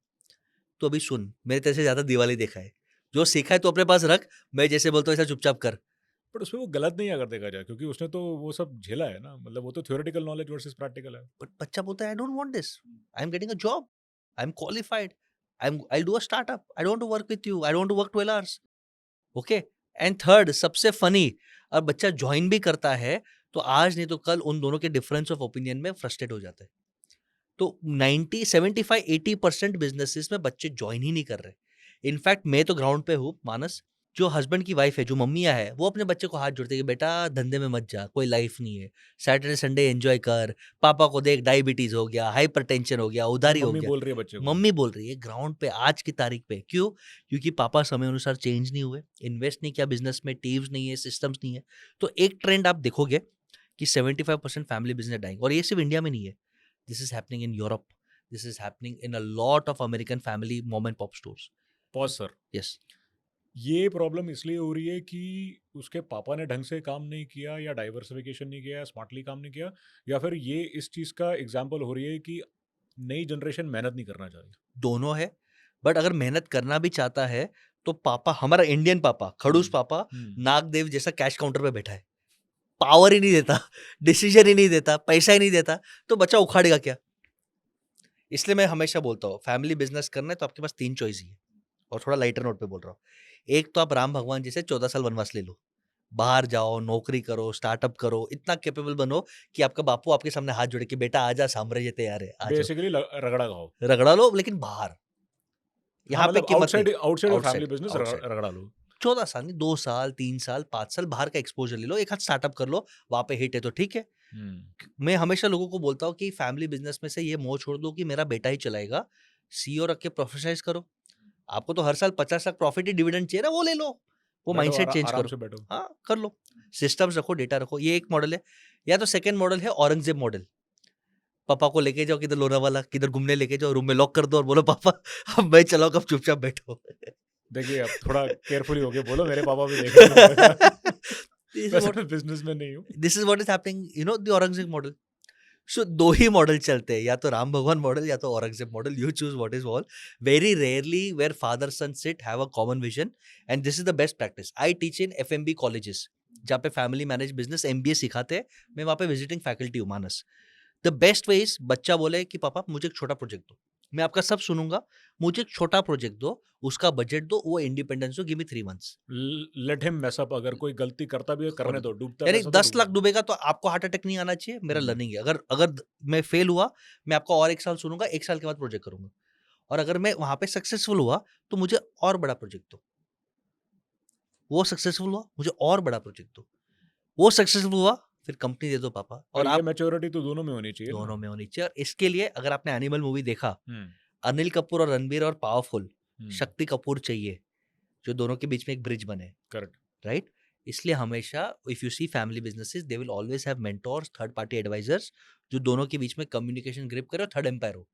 तो अभी सुन, मेरे तेरे से ज्यादा दिवाली देखा है, जो सीखा है तो अपने पास रख, मैं जैसे बोलता हूँ ऐसा चुपचाप कर। बट उसमें वो गलत नहीं है अगर देखा जाए, क्योंकि उसने तो वो सब झेला है ना, मतलब वो तो थ्योरेटिकल नॉलेज वर्सेस प्रैक्टिकल है। बट बच्चा बोलता है I don't want this, I am getting a job, I am qualified, I do a startup, I don't work with you, I don't work 12 hours. Okay. And third, सबसे फनी, और बच्चा ज्वाइन भी करता है तो आज नहीं तो कल उन दोनों के डिफरेंस ऑफ ओपिनियन में फ्रस्ट्रेट हो जाते हैं। तो 90 75 80% बिजनेसेस में बच्चे ज्वाइन ही नहीं कर रहे। इनफैक्ट मैं तो ग्राउंड पे हूँ मानस, जो हस्बैंड की वाइफ है, जो मम्मियाँ है, वो अपने बच्चे को हाथ जोड़ते हैं कि बेटा धंधे में मत जा, कोई लाइफ नहीं है, सैटरडे संडे एंजॉय कर, पापा को देख डायबिटीज हो गया, हाइपरटेंशन हो गया, ये उधारी हो मम्मी गया। बोल रही है बच्चे को। मम्मी बोल रही है ग्राउंड पे आज की तारीख पे। क्यों? क्योंकि पापा समय अनुसार चेंज नहीं हुए, इन्वेस्ट नहीं किया बिजनेस में, टीव्स नहीं है, सिस्टम्स नहीं है। तो एक ट्रेंड आप देखोगे कि 75% फैमिली बिजनेस डाइंग, और ये सिर्फ इंडिया में नहीं है, this is happening in Europe, this is happening in a lot of American family mom and pop stores. Pause sir. Yes. ये प्रॉब्लम इसलिए हो रही है कि उसके पापा ने ढंग से काम नहीं किया, या डाइवर्सिफिकेशन नहीं किया, या स्मार्टली काम नहीं किया, या फिर ये इस चीज़ का एग्जाम्पल हो रही है कि नई जनरेशन मेहनत नहीं करना चाह रही। दोनों है। बट अगर मेहनत करना भी चाहता है तो पापा, हमारा इंडियन पापा, खड़ूस पापा, नागदेव जैसा कैश काउंटर पे बैठा है, पावर ही नहीं देता, डिसीजन ही नहीं देता, पैसा ही नहीं देता, तो बच्चा उखाड़ेगा क्या? इसलिए मैं हमेशा बोलता हूँ फैमिली बिजनेस करना है तो आपके पास 3 चॉइस ही है, और थोड़ा लाइटर नोट पे बोल रहा हूँ। एक तो आप राम भगवान जैसे 14 साल वनवास ले लो, बाहर जाओ, नौकरी करो, स्टार्टअप करो, इतना कैपेबल बनो कि आपका बापू आपके सामने हाथ जोड़े कि बेटा आजा, साम्राज्य तैयार है, आ जाओ। बेसिकली रगड़ा खाओ। रगड़ा लो, लेकिन बाहर, हाँ, यहाँ पे मतलब कीमत नहीं। Outside outside your family outside, business outside. रगड़ा लो। 14 साल नहीं, 2 साल, 3 साल, 5 साल बाहर का एक्सपोजर ले लो, एक हाथ स्टार्टअप कर लो, वहाँ पे हिट है तो ठीक है। मैं हमेशा लोगों को बोलता हूँ कि फैमिली बिजनेस में से ये मोह छोड़ दो कि मेरा बेटा ही चलाएगा, सीईओ रख के प्रोफेशनलाइज करो। आपको तो हर साल 50 लाख प्रॉफिट ही डिविडेंड चाहिए ना, वो ले लो, वो बैठो माइंडसेट चेंज आराम करो। से बैठो। हाँ, कर लो। सिस्टम्स रखो, डेटा रखो, ये एक मॉडल है। या तो सेकंड मॉडल है औरंगजेब मॉडल, पापा को लेके जाओ किधर लोनावाला, किधर घूमने लेके जाओ, रूम में लॉक कर दो और बोलो पापा अब मैं चलाओ, कब चुपचाप बैठो। देखिए अब थोड़ा केयरफुली होके बोलो, मेरे पापा भी देख रहे होंगे। This is वैसे what मैं बिजनेस में नहीं हूँ। this is what is happening, you know, the Aurangzeb model. So 2 ही मॉडल चलते हैं, या तो राम भगवान मॉडल या तो Aurangzeb model, you choose what is all. Very rarely where father son sit have a common vision, and this is the best practice. I teach in FMB colleges, जहाँ पे फैमिली मैनेज बिजनेस एमबीए सिखाते हैं, मैं वहाँ पे विजिटिंग फैकल्टी हूँ मानस। द बेस्ट वे इज, बच्चा बोले कि पापा मुझे एक छोटा प्रोजेक्ट दो, मैं आपका सब सुनूंगा, मुझे एक छोटा प्रोजेक्ट दो, उसका बजट दो, वो इंडिपेंडेंस दो, give me 3 months. Let him mess up, अगर कोई गलती करता भी है करने दो, डूबता यानी पैसा तो 10 लाख डूबने दो। डूबेगा तो आपको हार्ट अटैक नहीं आना चाहिए, मेरा हम्म। लर्निंग है। अगर अगर मैं फेल हुआ, मैं आपको और 1 साल सुनूंगा, 1 साल के बाद प्रोजेक्ट करूंगा, और अगर मैं वहां पे सक्सेसफुल हुआ तो मुझे और बड़ा प्रोजेक्ट दो, वो सक्सेसफुल हुआ, मुझे और बड़ा प्रोजेक्ट दो, वो सक्सेसफुल हुआ, फिर कंपनी दे दो पापा। पर और ये आप मैच्योरिटी तो दोनों में होनी चाहिए ना। दोनों में होनी चाहिए, और इसके लिए अगर आपने एनिमल मूवी देखा, हम्म। अनिल कपूर और रणबीर और पावरफुल, हम्म। शक्ति कपूर चाहिए, जो दोनों के बीच में एक ब्रिज बने, करेक्ट। राइट? इसलिए हमेशा if you see family businesses, they will always have mentors, third party advisors, जो दोनों के बीच में कम्युनिकेशन ग्रिप करे, और थर्ड एम्पायर हो।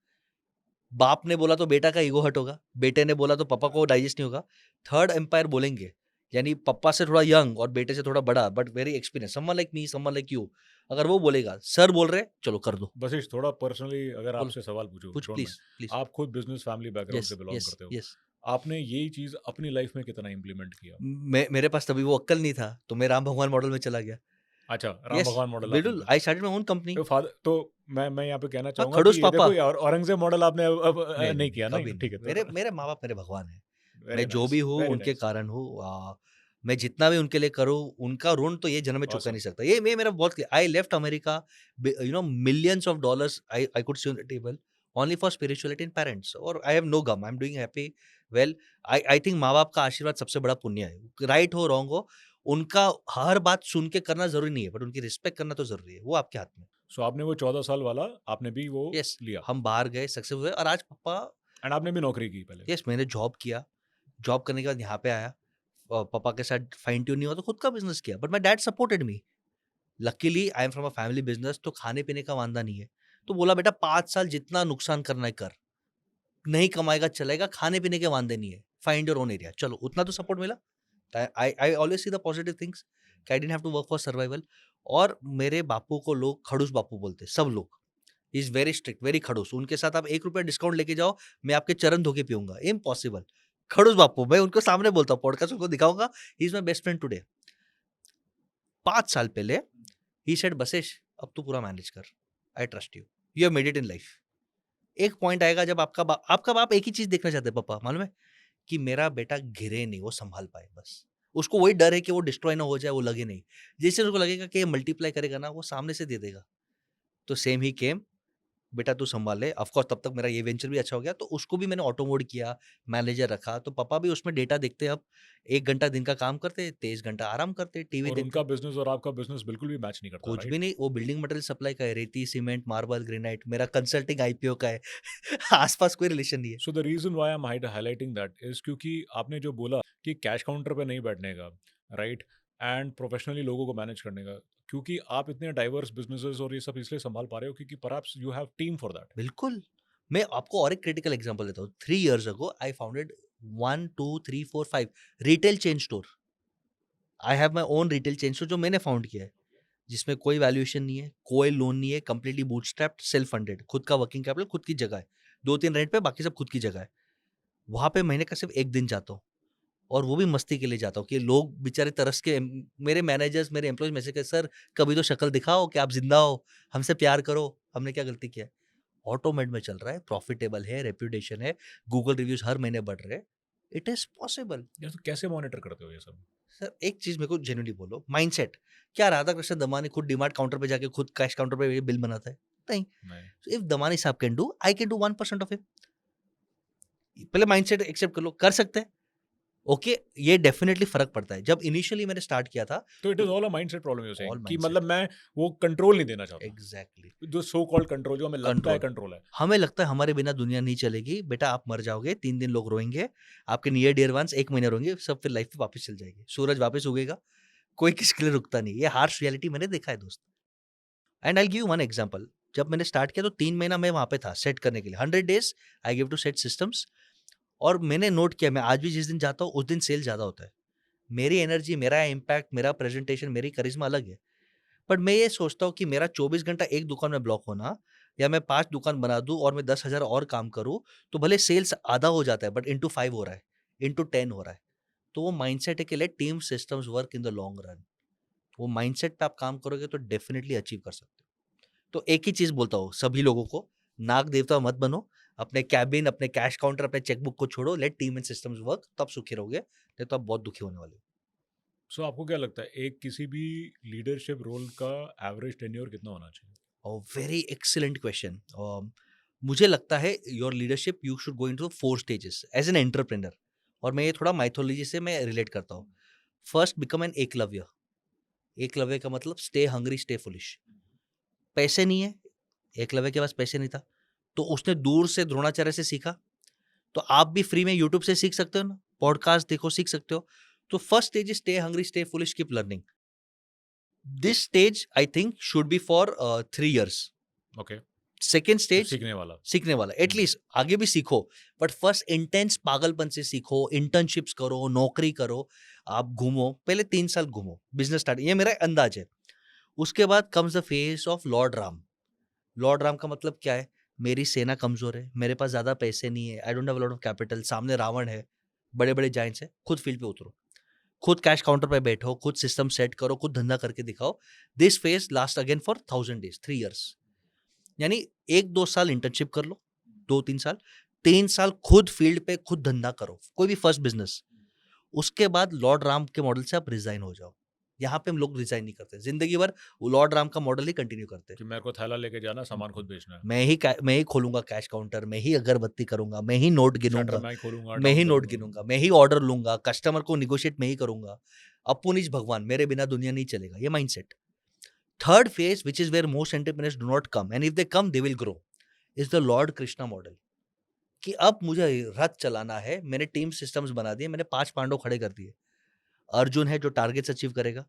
बाप ने बोला तो बेटा का ईगो हट होगा, बेटे ने बोला तो पापा को डाइजेस्ट नहीं होगा, थर्ड एम्पायर बोलेंगे, यानी पापा से थोड़ा यंग और बेटे से थोड़ा बड़ा but very experience, someone like me, someone like you, अगर वो बोलेगा सर बोल रहे चलो कर दो, बस इस थोड़ा पर्सनली अगर बोलो, आपसे सवाल पूछूं, पूछ डोंट माइंड। Please please. आप खुद बिजनेस फैमिली बैकग्राउंड यस से बिलोंग यस करते हो। यस। आपने यही चीज़ अपनी लाइफ में कितना इम्प्लीमेंट किया? मेरे पास तभी वो अक्ल नहीं था, तो मैं राम भगवान मॉडल में चला गया। अच्छा, राम यस, भगवान मॉडल आपने बिल्कुल, लिया। I started my own company. तो फादर तो मैं यहाँ पे कहना हाँ, चाहूँगा खड़ूस कि ये पापा। देखो ये औरंगज़ेब मॉडल आपने अब नहीं, नहीं, नहीं नहीं, किया कभी नहीं, नहीं। ठीक है मेरे तो मेरे माँ-बाप मेरे भगवान हैं। वेरी मैं जो भी नाइस, हूँ वेरी उनके नाइस, कारण हूँ। मैं जितना भी उनके लिए करूँ, उनका ऋण तो ये जन्म में चुका ऑसम। नहीं सकता। ये मेरा बहुत I left America millions of dollars I could see on the table only for spirituality and parents और आई हैव नो गम, I am doing happy well. I think माँ-बाप का आशीर्वाद सबसे बड़ा पुण्य है। राइट हो, रॉन्ग हो, उनका हर बात सुन के करना ज़रूरी नहीं है, बट उनकी रिस्पेक्ट करना तो ज़रूरी है। वो आपके हाथ में है। सो आपने वो 14 साल वाला आपने भी वो यस, लिया हम बाहर गए, सक्सेस हुए और आज पापा। एंड आपने भी नौकरी की पहले। यस, मैंने जॉब किया। जॉब करने के बाद यहाँ पे आया। पापा के साथ फाइन ट्यून नहीं हुआ तो खुद का बिज़नेस किया, but my dad supported me. Luckily I am from a family business, तो खाने-पीने का वांदा नहीं है। तो बोला बेटा 5 साल जितना नुकसान करना है कर। नहीं कमाएगा चलेगा, खाने-पीने के वांदे नहीं है। Find your own area. चलो उतना तो सपोर्ट मिला। I always see the positive things कि I didn't have to work for survival. और मेरे बापू को लोग खड़ूस बापू बोलते हैं, सब लोग। He is very strict, very खड़ूस। उनके साथ आप ₹1 डिस्काउंट लेके जाओ, मैं आपके चरण धो के पीऊँगा। इम्पॉसिबल। खड़ूस बापू, मैं उनको सामने बोलता हूँ, पॉडकास्ट उनको दिखाऊँगा, he is my best friend today. 5 साल पहले ही सेड बसेश अब तू पूरा मैनेज कर। आई trust you. You have made it in life. एक पॉइंट आएगा जब आपका बाप एक ही चीज़ देखना चाहते हैं पापा, मालूम है? कि मेरा बेटा गिरे नहीं, वो सँभाल पाए बस। उसको वही डर है कि वो डिस्ट्रॉय ना हो जाए, वो लगे नहीं। जैसे उसको लगेगा कि ये मल्टीप्लाई करेगा ना, वो सामने से दे देगा। तो सेम ही केम, बेटा तू सँभाल ले। ऑफ कोर्स तब तक मेरा ये वेंचर भी अच्छा हो गया, तो उसको भी मैंने ऑटो मोड किया, मैनेजर रखा, तो पापा भी उसमें डेटा देखते अब। 1 घंटा दिन का काम करते, 23 घंटा आराम करते, टीवी और देखते। उनका बिज़नेस और आपका बिज़नेस बिल्कुल भी मैच नहीं करता, कुछ भी राइट? नहीं, वो बिल्डिंग मटेरियल सप्लाई का है, रेती, सीमेंट, मार्बल, ग्रेनाइट। मेरा कंसल्टिंग आईपीओ का है। आस-पास कोई रिलेशन नहीं है। So the reason why I am highlighting that is क्योंकि आपने जो बोला कि कैश काउंटर पे नहीं बैठने का, राइट? एंड प्रोफेशनली लोगों को मैनेज करने का, क्योंकि आप इतने डाइवर्स बिज़नेसेस और ये सब इसलिए सँभाल पा रहे हो क्योंकि perhaps you have team for that. बिल्कुल। मैं आपको और एक क्रिटिकल एग्ज़ाम्पल देता हूँ। 3 years ago I founded 1, 2, 3, 4, 5 retail chain store. I have my own retail chain store जो मैंने फाउंड किया है, जिसमें कोई वैल्यूएशन नहीं है, कोई लोन नहीं है, कंप्लीटली बूटस्ट्रैप्ड, सेल्फ फंडेड, खुद का वर्किंग कैपिटल, खुद की जगह है। 2-3 रेंट पे, बाकी सब खुद की जगह है। वहाँ पे महीने का सिर्फ 1 दिन जाता हूँ और वो भी मस्ती के लिए जाता हूँ कि लोग बेचारे तरस के मेरे मैनेजर्स, मेरे एम्प्लॉइज़ मैसेज करते, "सर कभी तो शक्ल दिखाओ कि आप ज़िंदा हो, हमसे प्यार करो, हमने क्या गलती किया है?" ऑटोमेट में चल रहा है, प्रॉफिटेबल है, रेपुटेशन है, गूगल रिव्यूज़ हर महीने बढ़ रहे हैं। It is possible. यार तो कैसे मॉनिटर करते हो ये सब? सर एक चीज़ मेरे को जेन्युइनली बोलो, माइंडसेट। क्या राधाकृष्ण दमानी खुद डीमार्ट काउंटर पे जाके खुद कैश काउंटर पे ये बिल बनाता है? नहीं। नहीं। इफ दमानी साहब can do, I can do 1% of him. पहले माइंडसेट एक्सेप्ट कर लो, कर सकते हैं। ओके, ये डेफिनिटली फ़र्क पड़ता है। जब इनिशियली मैंने स्टार्ट किया था, तो इट इज़ तो all a mindset problem you are saying all कि माइंडसेट। मतलब मैं वो कंट्रोल नहीं देना चाहता। एग्ज़ैक्टली। जो सो कॉल्ड कंट्रोल जो हमें लगता है कंट्रोल। कंट्रोल है। हमें लगता है हमारे बिना दुनिया नहीं चलेगी। बेटा आप मर जाओगे, 3 दिन लोग रोएँगे, आपके नियर डियर वन्स 1 महीने रोएँगे, सब फिर लाइफ में वापस चल जाएगी। सूरज वापस उगेगा, कोई किसी के लिए रुकता नहीं। ये हार्श रियलिटी मैंने देखा है दोस्त। And I will give you one example. जब मैंने स्टार्ट किया तो 3 महीना मैं वहाँ पे था सेट करने के लिए। 100 days I give to set systems. और मैंने नोट किया, मैं आज भी जिस दिन जाता हूँ उस दिन सेल ज़्यादा होता है। मेरी एनर्जी, मेरा इम्पैक्ट, मेरा प्रेज़ेंटेशन, मेरी करिश्मा अलग है। बट मैं ये सोचता हूँ कि मेरा 24 घंटा एक दुकान में ब्लॉक होना या मैं 5 दुकान बना दूँ और मैं 10,000 और काम करूँ, तो भले सेल्स आधा हो जाता है बट इंटू 5 हो रहा है, इंटू 10 हो रहा है। तो वो माइंडसेट है कि let team systems work in the long run. वो माइंडसेट पे आप काम करोगे तो डेफिनिटली अचीव कर सकते हो। तो एक ही चीज़ बोलता हूँ सभी लोगों को, नाग देवता मत बनो। अपने केबिन, अपने कैश काउंटर, अपने चेकबुक को छोड़ो, let team and systems work, तब सुखी रहोगे, नहीं तो आप बहुत दुखी होने वाले हो। सो आपको क्या लगता है एक किसी भी लीडरशिप रोल का एवरेज टेन्योर कितना होना चाहिए? Very excellent question. मुझे लगता है your leadership you should go into 4 stages as an entrepreneur. और मैं ये थोड़ा माइथोलॉजी से मैं रिलेट करता हूँ। First become an Eklavya. Eklavya का मतलब स्टे हंग्री स्टे फुलिश। पैसे नहीं है, एकलव्य के पास पैसे नहीं था, तो उसने दूर से द्रोणाचार्य से सीखा। तो आप भी फ्री में यूट्यूब से सीख सकते हो ना, पॉडकास्ट देखो, सीख सकते हो। तो first stage is stay hungry stay foolish keep learning. This stage I think should be for 3 years. Okay, second stage सीखने वाला। सीखने वाला, एटलीस्ट आगे भी सीखो, बट फर्स्ट इंटेंस पागलपन से सीखो, इंटर्नशिप्स करो, नौकरी करो, आप घूमो, पहले 3 साल घूमो, बिजनेस स्टार्ट, ये मेरा अंदाज है। उसके बाद comes the phase of Lord Ram. Lord Ram का मतलब क्या है? मेरी सेना कमज़ोर है, मेरे पास ज़्यादा पैसे नहीं है, I don't have a lot of capital, सामने रावण है, बड़े-बड़े जायंट्स हैं, खुद फील्ड पे उतरो। खुद कैश काउंटर पे बैठो, खुद सिस्टम सेट करो, खुद धंधा करके दिखाओ। This phase last again for 1000 days, 3 years. यानी 1-2 साल इंटर्नशिप कर लो, 2-3 साल, 3 साल खुद फील्ड पे खुद धंधा करो, कोई भी फर्स्ट बिज़नेस। उसके बाद लॉर्ड राम के मॉडल से आप रिज़ाइन हो जाओ। यहाँ पे हम लोग रिज़ाइन नहीं करते, ज़िंदगी भर वो लॉर्ड राम का मॉडल ही कंटिन्यू करते हैं। कि मेरे को थैला लेके जाना, सामान खुद बेचना है। मैं ही खोलूँगा कैश काउंटर, मैं ही अगरबत्ती करूँगा, मैं ही नोट शटर गिनूँगा, मैं ही खोलूँगा, मैं ही डाउन नोट करूँगा। गिनूँगा, मैं ही ऑर्डर लूँगा, कस्टमर को नेगोशिएट मैं ही करूँगा। अपुन इज़ भगवान, मेरे बिना दुनिया नहीं चलेगा, ये mindset. Third phase which is where most entrepreneurs do not come and if they come they will grow, is the lord Krishna model. कि अब मुझे रथ चलाना है, मैंने टीम सिस्टम्स बना दिए, मैंने 5 पांडव खड़े कर दिए। अर्जुन है जो टारगेट्स अचीव करेगा,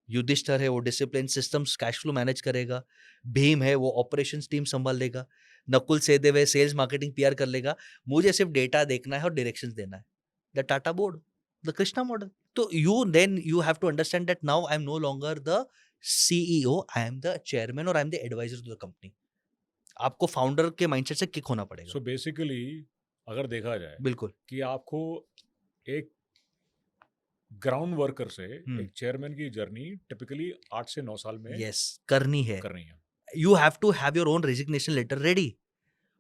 युधिष्ठिर है वो discipline systems cash flow manage करेगा, भीम है वो ऑपरेशंस टीम संभाल लेगा, नकुल सहदेव है सेल्स मार्केटिंग पीआर कर लेगा, मुझे सिर्फ डेटा देखना है और डायरेक्शंस देना है। The Tata board, the Krishna model. तो you have to understand that now I am no longer the CEO, I am the chairman और I am the advisor to the company. आपको फाउंडर के माइंडसेट से किक होना पड़ेगा। सो बेसिकली अगर देखा जाए बिल्कुल। कि आपको एक ग्राउंड वर्कर से हम्म। एक चेयरमैन की जर्नी टिपिकली 8 से 9 साल में यस, करनी है। करनी है। You have to have your own resignation letter ready.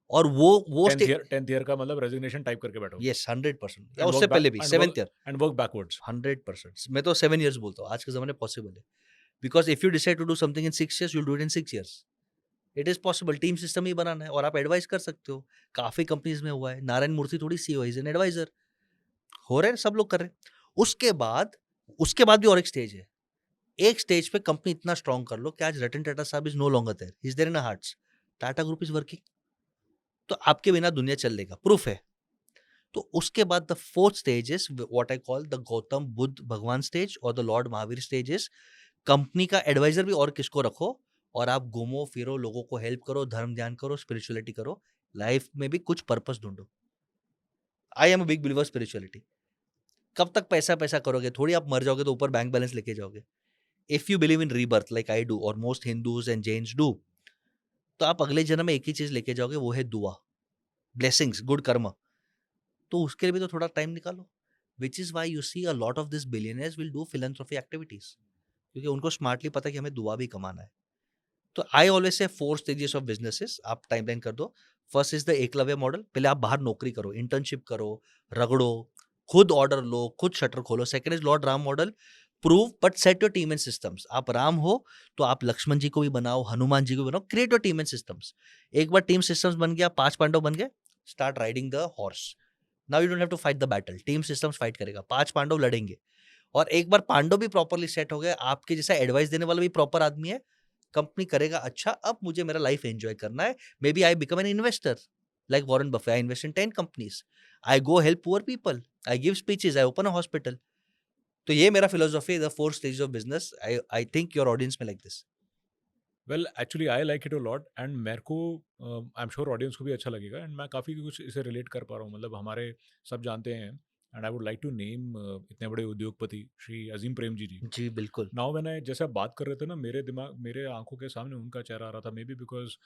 और वो 10th ईयर का मतलब रेजिग्नेशन टाइप करके बैठो यस 100%, या एंड उससे पहले भी work 7th year and work backwards. 100%। मैं तो 7 इयर्स बोलता हूँ, आज के ज़माने पॉसिबल है। Because if you decide to do something in 6 years, you will do it in 6 years. It is possible, team system ही बनाना है और आप एडवाइस कर सकते हो। काफ़ी कंपनीज़ में हुआ है, नारायण मूर्ति थोड़ी सीईओ है, ही इज़ एन एडवाइजर। हो रहा है, सब लोग कर रहे हैं। उसके बाद भी और एक स्टेज है। एक स्टेज पे कंपनी इतना स्ट्रॉन्ग कर लो कि आज रतन टाटा साहब is no longer there, he is there in our hearts. Tata group is working. तो आपके बिना दुनिया चल लेगा, प्रूफ है। तो उसके बाद the fourth stage is what I call the Gautam Buddha भगवान स्टेज और the Lord Mahavir stage is company का एडवाइजर भी और किसको रखो और आप घूमो फिरो, लोगों को हेल्प करो, धर्म ध्यान करो, स्पिरिचुअलिटी करो, लाइफ में भी कुछ पर्पस ढूंढो। I am a big believer spirituality. कब तक पैसा पैसा करोगे, थोड़ी आप मर जाओगे तो ऊपर बैंक बैलेंस लेके जाओगे। If you believe in rebirth like I do और most Hindus and Jains do, तो आप अगले जन्म में एक ही चीज लेके जाओगे, वो है दुआ, ब्लेसिंग्स, गुड कर्म। तो उसके लिए भी तो थोड़ा टाइम निकालो। Which is why you see a lot of this billionaires will do philanthropy activities, क्योंकि उनको स्मार्टली पता है कि हमें दुआ भी कमाना है। तो आई ऑलवेज से 4 स्टेजेस ऑफ बिजनेसेस, आप टाइमलाइन कर दो। First is the Eklavya model, पहले आप बाहर नौकरी करो, इंटर्नशिप करो, रगड़ो, खुद ऑर्डर लो, खुद शटर खोलो। Second is Lord Ram model, prove but set your team and systems. आप राम हो तो आप लक्ष्मण जी को भी बनाओ, हनुमान जी को भी बनाओ, create your team and systems. एक बार टीम सिस्टम्स बन गया, 5 पांडव बन गए, start riding the horse. Now you don't have to fight the battle, team systems fight करेगा, 5 पांडव लड़ेंगे। और एक बार पांडव भी प्रॉपर्ली सेट हो गए, आपके जैसा एडवाइस देने वाला भी प्रॉपर आदमी है, कंपनी करेगा अच्छा अब मुझे मेरा लाइफ एंजॉय करना है, maybe I become an investor like Warren Buffett, I invest in 10 companies, I go help poor people, I give speeches, I open a hospital. तो ये मेरा philosophy, the 4 stages of business. I think your audience में like this. Well actually I like it a lot and मेरे को आई एम श्योर ऑडियंस को भी अच्छा लगेगा एंड मैं काफ़ी कुछ इसे रिलेट कर पा रहा हूँ। मतलब हमारे सब जानते हैं and I would like to name इतने बड़े उद्योगपति श्री अजीम प्रेमजी जी। जी बिल्कुल। नाउ मैंने जैसे आप बात कर रहे थे ना, मेरे आंखों के सामने उनका चेहरा आ रहा था, मे बी बिकॉज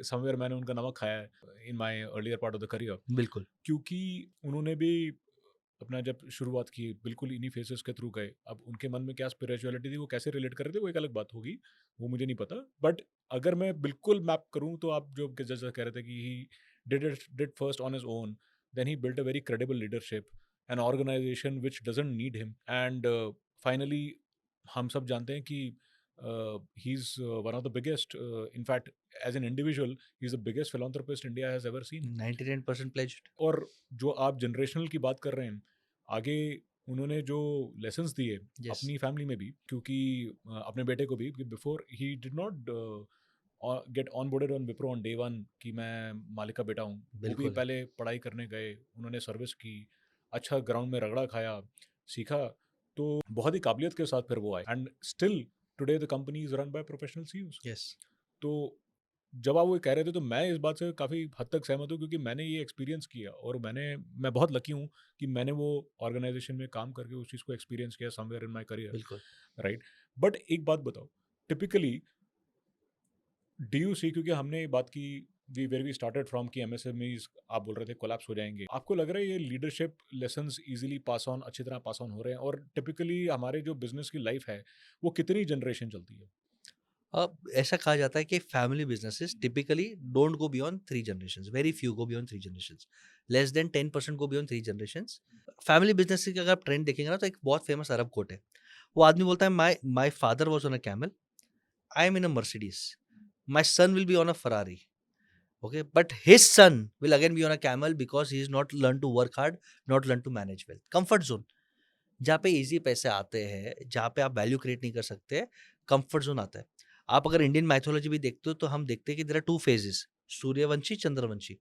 समवेयर मैंने उनका नमक खाया है in my earlier part of the career. बिल्कुल। क्योंकि उन्होंने भी अपना जब शुरुआत की बिल्कुल इन्हीं फेसेस के थ्रू गए। अब उनके मन में क्या स्पिरिचुअलिटी थी, वो कैसे रिलेट कर रहे थे, वो एक अलग बात होगी, वो मुझे नहीं पता। बट अगर मैं बिल्कुल मैप करूं तो आप जो जैसा कह रहे थे कि he did first on his own, then he built a very credible leadership, an organization which doesn't need him and finally हम सब जानते हैं कि he is one of the biggest, in fact as an individual he is the biggest philanthropist India has ever seen. 99% pledged. और जो आप जनरेशनल की बात कर रहे हैं, आगे उन्होंने जो लेसन्स दिए यस अपनी फैमिली में भी, क्योंकि अपने बेटे को भी, before he did not get on boarded on Wipro on day one कि मैं मालिक का बेटा हूँ। वो भी बिल्कुल। पहले पढ़ाई करने गए, उन्होंने सर्विस की, अच्छा ग्राउंड में रगड़ा खाया, सीखा, तो बहुत ही काबिलियत के साथ फिर वो आए and still today the company is run by professional CEOs. Yes तो जब आप वो कह रहे थे तो मैं इस बात से काफ़ी हद तक सहमत हूँ, क्योंकि मैंने ये एक्सपीरियंस किया और मैं बहुत लकी हूँ कि मैंने वो ऑर्गेनाइजेशन में काम करके उस चीज़ को एक्सपीरियंस किया समवेयर इन माय करियर, बिल्कुल। राइट। बट एक बात बताओ, टिपिकली डू यू सी, क्योंकि हमने ये बात की we were we started from कि एमएसएमईज आप बोल रहे थे कोलैप्स हो जाएंगे, आपको लग रहा है ये leadership lessons easily pass on अच्छी तरह पास ऑन हो रहे हैं? और टिपिकली हमारे जो बिजनेस की लाइफ है वो कितनी जनरेशन चलती है? अब ऐसा कहा जाता है कि family businesses typically don't go beyond 3 generations, very few go beyond 3 generations, less than 10% go beyond 3 generations. Family business की अगर आप ट्रेंड देखेंगे ना, तो एक बहुत फेमस अरब कोट है। वो आदमी बोलता है, my my father was on a camel, I am in a Mercedes, my son will be on a Ferrari, okay, but his son will again be on a camel because he is not learned to work hard, not learned to manage well. Comfort zone, जहाँ पे इजी पैसे आते हैं, जहाँ पे आप वैल्यू क्रिएट नहीं कर सकते, कंफर्ट जोन आता है। आप अगर इंडियन माइथोलॉजी भी देखते हो, तो हम देखते हैं कि there are 2 phases, Suryavanshi, Chandravanshi.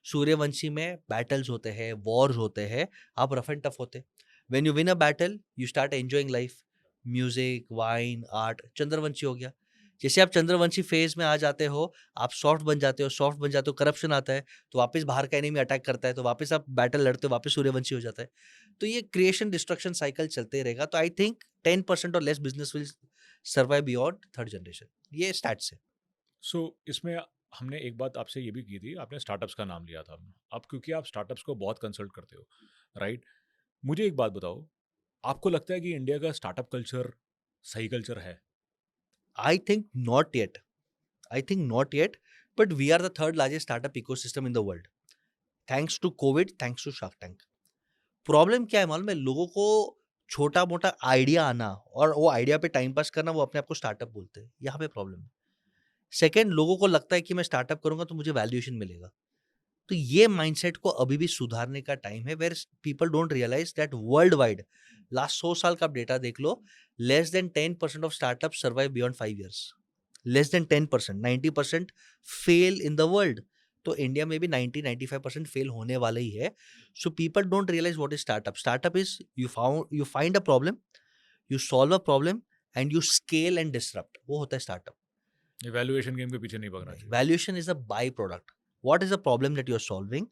Suryavanshi में बैटल्स होते हैं, वॉर्स होते हैं, आप रफ एंड टफ होते हैं। When you win a battle, you start enjoying life, music, wine, art. Chandravanshi हो गया। जैसे आप चंद्रवंशी फेज में आ जाते हो, आप सॉफ्ट बन जाते हो, सॉफ्ट बन जाते हो, करप्शन आता है, तो वापस बाहर का एनिमी अटैक करता है, तो वापस आप बैटल लड़ते हो, वापस सूर्यवंशी हो जाता है। तो ये क्रिएशन डिस्ट्रक्शन साइकिल चलते ही रहेगा। तो आई थिंक 10% और less business will survive beyond third generation. ये स्टैट्स है। सो इसमें हमने एक बात आपसे ये भी की थी, आपने स्टार्टअप्स का नाम लिया था। अब क्योंकि आप स्टार्टअप्स को बहुत कंसल्ट करते हो, राइट? मुझे एक बात बताओ, आपको लगता है कि इंडिया का स्टार्टअप कल्चर सही कल्चर है? I think not yet. I think not yet, but we are the third largest startup ecosystem in the world, thanks to Covid, thanks to Shark Tank. Problem क्या है मालूम है? लोगों को छोटा मोटा आइडिया आना और वो आइडिया पे टाइम पास करना, वो अपने आप को स्टार्टअप बोलते हैं। यहाँ पे प्रॉब्लम है। सेकंड, लोगों को लगता है कि मैं स्टार्टअप करूंगा तो मुझे वैल्यूएशन मिलेगा। तो ये माइंडसेट को अभी भी सुधारने का टाइम है, where people don't realize that world wide last 100 साल का आप डेटा देख लो, less than 10% of startup survive beyond 5 years। Less than 10%, 90% fail in the world. तो इंडिया में भी 90-95% फेल होने वाले ही है। So people don't realize what is startup. Startup is you find a problem, you solve a problem, and you scale and disrupt. वो होता है स्टार्टअप। वैल्यूएशन गेम के पीछे नहीं भागना नहीं, चाहिए। valuation is a byproduct. What is the problem that you're solving?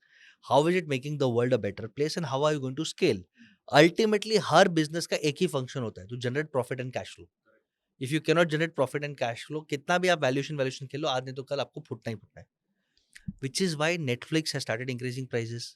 How is it making the world a better place, and how are you going to scale? Ultimately, her business का एक ही फंक्शन होता है, to generate profit and cash flow. If you cannot generate profit and cash flow, कितना भी आप वैल्यूएशन खेलो, आज नहीं तो कल आपको फुटना ही फुटना है। Which is why Netflix has started increasing prices.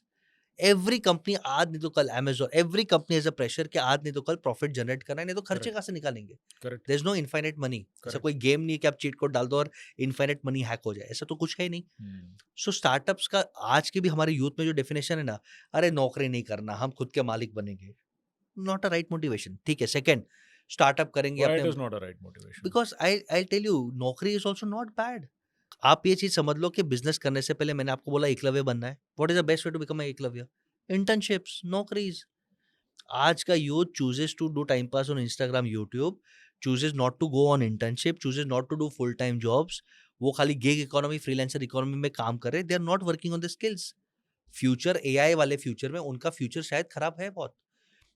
Every company आज नहीं तो कल, Amazon, every company has a pressure कि आज नहीं तो कल प्रॉफिट जनरेट करना है, नहीं तो खर्चे करेक्ट, कहाँ से निकालेंगे? Correct, there is no infinite money. ऐसा करेक्ट। कोई गेम नहीं है कि आप चीट कोड डाल दो और इनफाइनाइट मनी हैक हो जाए, ऐसा तो कुछ है ही नहीं। हम्म। सो स्टार्टअप्स का आज के भी हमारे यूथ में जो डेफिनेशन है ना, अरे नौकरी नहीं करना, हम खुद के मालिक बनेंगे, नॉट अ राइट मोटिवेशन। ठीक है, सेकंड, स्टार्टअप करेंगे व्हाई अपने, it is not a right motivation? Because I tell you, नौकरी इज ऑल्सो नॉट बैड। आप ये चीज समझ लो कि बिजनेस करने से पहले मैंने आपको बोला एकलव्य बनना है। What is the best way to become Eklavya? Internships, नौकरीज। आज का youth chooses to do time pass on Instagram, YouTube, chooses not to go on internship, chooses not to do full time jobs. वो खाली गिग इकोनॉमी, फ्रीलांसर इकोनॉमी में काम कर रहे हैं। They are not working on the skills. Future AI वाले फ्यूचर में उनका फ्यूचर शायद खराब है बहुत,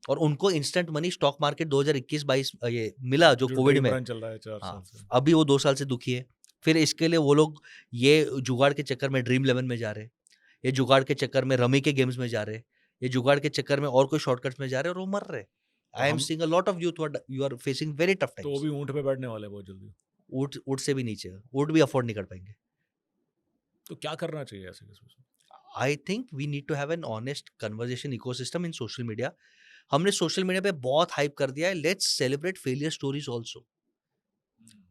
और उनको इंस्टेंट मनी स्टॉक मार्केट 2021-22 ये मिला जो जो कोविड ड्रीम में। रन चल रहा है 4 साल हाँ, से। अभी वो 2 साल से दुखी है। फिर इसके लिए वो लोग ये जुगाड़ के चक्कर में ड्रीम 11 में जा रहे हैं, ये जुगाड़ के चक्कर में रमी के गेम्स में जा रहे हैं, ये जुगाड़ के चक्कर में और कोई शॉर्टकट्स में जा रहे हैं, और वो मर रहे हैं। तो आई एम हम seeing a lot of youth you are facing very tough तो वो टाइम्स। भी ऊँट पे बैठने वाले हैं बहुत जल्दी। ऊँट ऊँट से भी नीचे, ऊँट भी अफोर्ड नहीं कर पाएंगे। तो क्या करना चाहिए ऐसे केस में? I think we need to have an honest conversation ecosystem in social media. हमने सोशल मीडिया पे बहुत हाइप कर दिया है, let's celebrate failure stories also.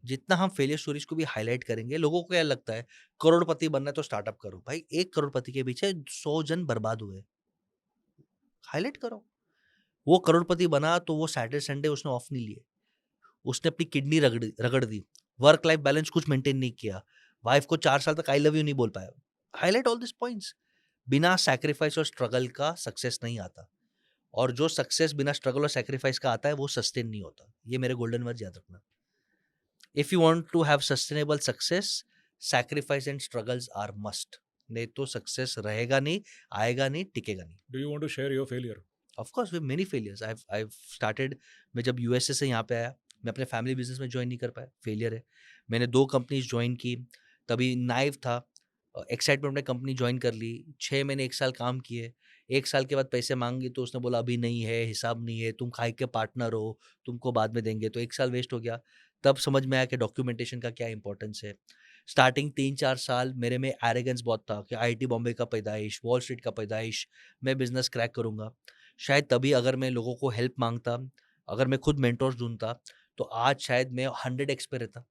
जितना हम फेलियर स्टोरीज को भी हाईलाइट करेंगे, लोगों को क्या लगता है, करोड़पति बनना है तो स्टार्टअप करो। भाई, एक करोड़पति के पीछे 100 जन बर्बाद हुए, हाईलाइट करो। वो करोड़पति बना तो वो सैटरडे संडे उसने ऑफ नहीं लिए, उसने अपनी किडनी रगड़ी रगड़ दी, वर्क लाइफ बैलेंस कुछ मेंटेन नहीं किया, वाइफ को 4 साल तक आई लव यू नहीं बोल पाया। Highlight all this points. बिना सैक्रिफाइस और स्ट्रगल का सक्सेस नहीं आता, और जो सक्सेस बिना स्ट्रगल और सैक्रिफाइस का आता है वो सस्टेन नहीं होता। ये मेरे गोल्डन वर्ड याद रखना। If you want to have sustainable success, sacrifice and struggles are must. नहीं तो सक्सेस रहेगा नहीं, आएगा नहीं, टिकेगा नहीं। Do you want to share your failure? Of course with many failures. I started, मैं जब यूएसए से यहाँ पे आया, मैं अपने फैमिली बिजनेस में ज्वाइन नहीं कर पाया, फेलियर है। मैंने 2 कंपनीज ज्वाइन की, तभी नाइव था, एक्साइटमेंट में कंपनी ज्वाइन कर ली, 6 महीने 1 साल काम किए, 1 साल के बाद पैसे मांगी तो उसने बोला अभी नहीं है, हिसाब नहीं है, तुम खाई के पार्टनर हो, तुमको बाद में देंगे। तो 1 साल वेस्ट हो गया। तब समझ में आया कि डॉक्यूमेंटेशन का क्या इंपॉर्टेंस है। स्टार्टिंग 3-4 साल मेरे में एरोगेंस बहुत था कि आईआईटी बॉम्बे का पैदाइश, वॉल स्ट्रीट का पैदाइश, मैं बिजनेस क्रैक करूंगा। शायद तभी अगर मैं लोगों को हेल्प मांगता, अगर मैं खुद मेंटोर्स ढूंढता, तो आज शायद मैं 100x पे रहता।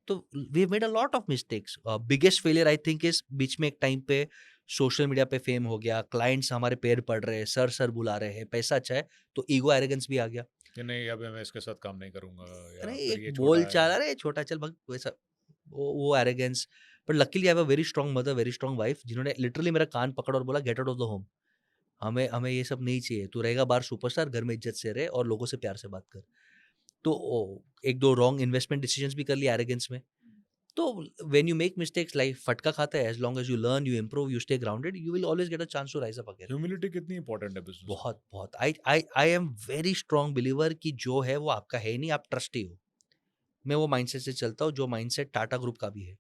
तो we made a lot of mistakes. Biggest failure I think is बीच में एक टाइम पे सोशल मीडिया पे फेम हो गया, क्लाइंट्स हमारे पैर पड़ रहे हैं, सर सर बुला रहे हैं, पैसा अच्छा है, तो ईगो एरोगेंस भी आ गया। कि नहीं अब मैं इसके साथ काम नहीं करूंगा, अरे या फिर एक ये छोटा बोल चाल, है। अरे छोटा चल भग, वैसा वो arrogance. But luckily I have a very strong mother, very strong wife, जिन्होंने लिटरली मेरा कान पकड़ा और बोला gate out of the home. हमें हमें ये सब नहीं चाहिए, तू रहेगा बाहर सुपरस्टार, घर में इज्जत से रहे और लोगों से प्यार से बात कर। तो एक दो रॉन्ग इन्वेस्टमेंट डिसीजंस भी कर लिए एरोगेंस में। तो when you make mistakes, life फटका खाता है, as long as you learn, you improve, you stay grounded, you will always get a chance to rise up again. Humility कितनी इंपॉर्टेंट है बिजनेस में? बहुत बहुत I am very strong believer कि जो है वो आपका है नहीं, आप ट्रस्टी हो। मैं वो माइंडसेट से चलता हूँ जो माइंडसेट टाटा ग्रुप का भी है।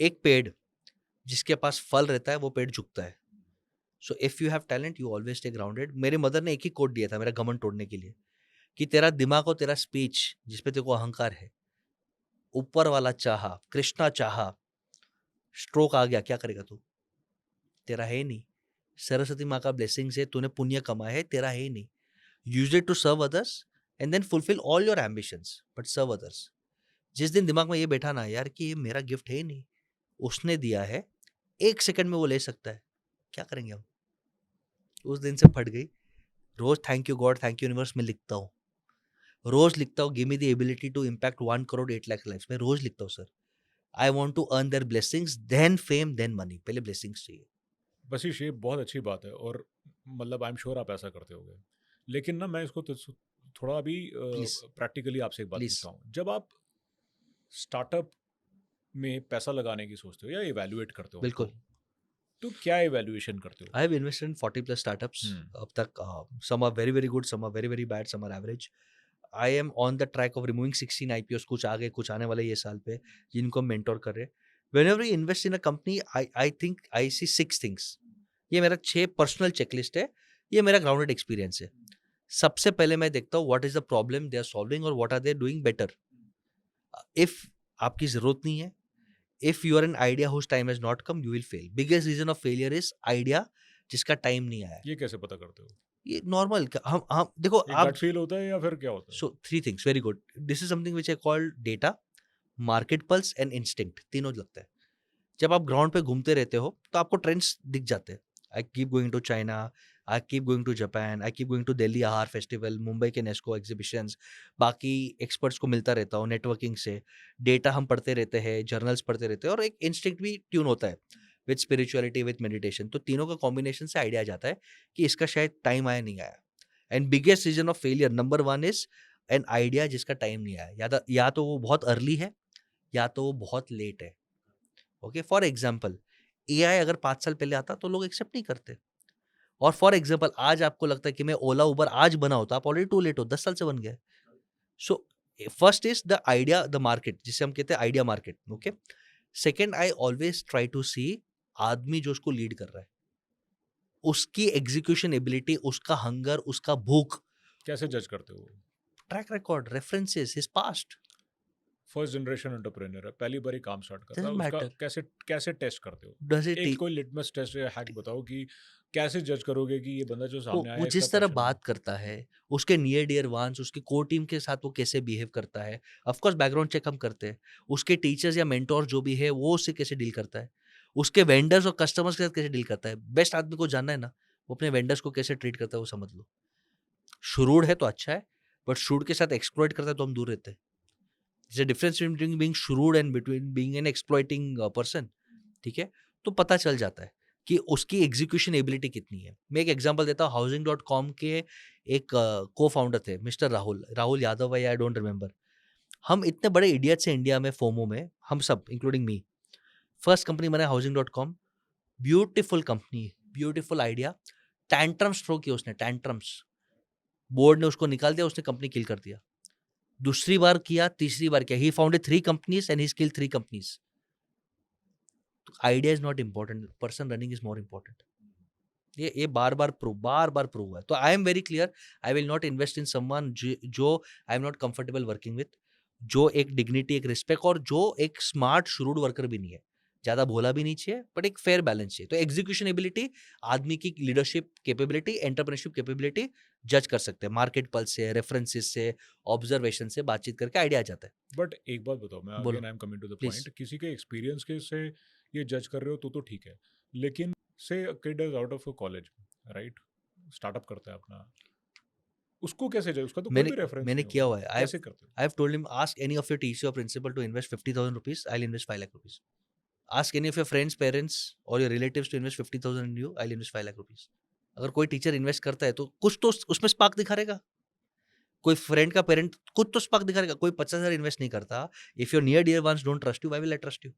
एक पेड़ जिसके पास फल रहता है वो पेड़ झुकता है। So if you have talent you always stay grounded. मेरे मदर ने एक ही कोट दिया था मेरा घमंड तोड़ने के लिए, कि तेरा दिमाग और तेरा स्पीच जिसपे तेरे को अहंकार है, ऊपर वाला चाहा, कृष्णा चाहा, स्ट्रोक आ गया, क्या करेगा तू? तेरा है नहीं। सरस्वती माँ का ब्लेसिंग से तूने पुण्य कमाया है, तेरा है नहीं। Use it to serve others and then fulfil all your ambitions, but serve others. जिस दिन दिमाग में ये बैठा ना यार कि ये मेरा गिफ्ट है ही नहीं, उसने दिया है, 1 सेकंड में वो ले सकता है, क्या करेंगे हम? उस दिन से फट गई। रोज thank you God, thank you universe में लिखता हूँ, रोज लिखता हूँ, give me the ability to impact 1 crore 8 lakh life में, रोज लिखता हूँ sir. I want to earn their blessings, then fame, then money, पहले ब्लेसिंग्स चाहिए। बस ये बहुत अच्छी बात है, और मतलब आई एम श्योर आप ऐसा करते होगे। लेकिन ना मैं इसको थोड़ा अभी प्लीज प्रैक्टिकली आपसे एक बात प्लीज। पूछता हूँ। जब आप स्टार्टअप में पैसा लगाने की सोचते हो या इवैल्यूएट करते हो, बिल्कुल। तो क्या इवैल्यूएशन करते हो? I have invested in 40 plus startups hmm. अब तक। Some are very very good, some are very very bad, some are average. I am on the track of removing 16 IPOs, कुछ आ गए, कुछ आने वाले ये साल पे, जिनको हम मेंटोर कर रहे हैं। Whenever we invest in a company, I think I see 6 things. ये मेरा 6 पर्सनल चेकलिस्ट है, ये मेरा ग्राउंडेड एक्सपीरियंस है। सबसे पहले मैं देखता हूँ what is the problem they are solving और what are they doing better. If आपकी जरूरत नहीं है, if you are an idea whose time has not come, you will fail. Biggest reason of failure is idea जिसका टाइम नहीं आया है। ये कैसे पता करते हो? ये नॉर्मल, हम देखो एक आप। गट फील होता है या फिर क्या होता है? सो 3 things very good, this is something which I call data, market pulse and instinct, तीनों लगता है। जब आप ग्राउंड पे घूमते रहते हो तो आपको ट्रेंड्स दिख जाते हैं। I keep going to China, I keep going to Japan, I keep going to Delhi Aahar festival, Mumbai के नेस्को एग्जीबिशंस, बाकी एक्सपर्ट्स को मिलता रहता हूँ नेटवर्किंग से। डेटा हम पढ़ते रहते हैं, जर्नल्स पढ़ते रहते हैं, और एक इंस्टिंक्ट भी ट्यून होता है विद स्पिरिचुअलिटी, विद मेडिटेशन। तो तीनों का कॉम्बिनेशन से आइडिया आ जाता है कि इसका शायद टाइम आया नहीं आया। And biggest reason of failure number 1 is an idea जिसका टाइम नहीं आया। या तो वो बहुत अर्ली है या तो वो बहुत लेट है। ओके, फॉर एग्जाम्पल एआई अगर 5 साल पहले आता तो लोग एक्सेप्ट नहीं करते। और फॉर एग्जाम्पल आज आपको लगता है कि मैं ओला उबर आज बना होता, आप ऑलरेडी टू लेट हो, 10 साल से बन गए। So first is the idea, the market, जिसे हम कहते हैं idea market. Okay, second I always try to see आदमी जो उसको लीड कर रहा है, उसकी एग्जीक्यूशन एबिलिटी, उसका हंगर, उसका भूख, कैसे जज करते हो? Track record, references, his past. First generation entrepreneur है, पहली बार ही काम स्टार्ट कर रहा है, डजंट उसका मैटर, कैसे कैसे टेस्ट करते हो? Does it. एक कोई लिटमस टेस्ट या हैक बताओ कि कैसे जज करोगे कि ये बंदा जो सामने आया वो है इसका जिस तरह पैशन है। बात करता है, उसके नियर डियर वंस, उसकी कोर टीम के साथ वो कैसे बिहेव करता है, ऑफ कोर्स बैकग्राउंड चेक हम करते हैं। उसके टीचर्स या मेंटोर जो भी है वो उससे कैसे डील करता है, उसके वेंडर्स और कस्टमर्स के साथ कैसे डील करता है। बेस्ट आदमी को जानना है ना, वो अपने वेंडर्स को कैसे ट्रीट करता है वो समझ लो। शुरूड है तो अच्छा है, बट शुरूड के साथ एक्सप्लॉइट करता है तो हम दूर रहते हैं। जैसे difference between being shrewd and between being an exploiting person. ठीक है, तो पता चल जाता है कि उसकी एग्जीक्यूशन एबिलिटी कितनी है। मैं एक एग्जांपल देता हूँ, हाउसिंग.com के एक को फाउंडर थे मिस्टर राहुल, राहुल यादव है, आई डोंट रिमेंबर। हम इतने बड़े इडियट्स हैं इंडिया में, फोमो में, हम सब इंक्लूडिंग मी। फर्स्ट कंपनी बना housing dot com, beautiful company, beautiful idea, tantrums throw किया उसने, टैंट्रम्स, बोर्ड ने उसको निकाल दिया, उसने कंपनी किल कर दिया। दूसरी बार किया, तीसरी बार किया, he founded 3 companies and he kill 3 companies. Idea is not important, person running is more important. ये बार बार प्रूव हुआ है। तो I am very clear, I will not invest in someone जो I am not comfortable working with. जो एक डिग्निटी, एक रिस्पेक्ट और जो एक स्मार्ट श्रूड वर्कर भी नहीं है। ज़्यादा भोला भी नहीं चाहिए, बट एक फेयर बैलेंस चाहिए। तो एग्जीक्यूशन एबिलिटी, आदमी की लीडरशिप कैपेबिलिटी, एंटरप्रेन्योरशिप कैपेबिलिटी जज कर सकते हैं। मार्केट पल्स से, रेफरेंसेस से, ऑब्जर्वेशन से बातचीत करके आइडिया आ जाता है। बट एक बात बताओ, मैं बोलो, again I am coming to the please. Point, किसी के एक्सपीरियंस के से ये जज कर रहे हो तो ठीक है, लेकिन से kid is out of college, right, startup करता है अपना, उसको कैसे जज, उसका तो कोई मैंने भी रेफरेंस मैंने नहीं किया होगा, हुआ है। कैसे करते हो? I have told him, ask any of your teacher और principal to invest 50,000 rupees, I will invest 5 lakh rupees. Ask any of your friends, parents और your relatives to invest 50,000 in you, I will invest 5 lakh rupees. अगर कोई टीचर इन्वेस्ट करता है तो कुछ तो उसमें स्पार्क दिखा रहेगा। कोई फ्रेंड का पेरेंट कुछ तो स्पार्क दिखा रहेगा। कोई 50,000 इन्वेस्ट नहीं करता। If your near dear ones don't trust you, why will I trust you?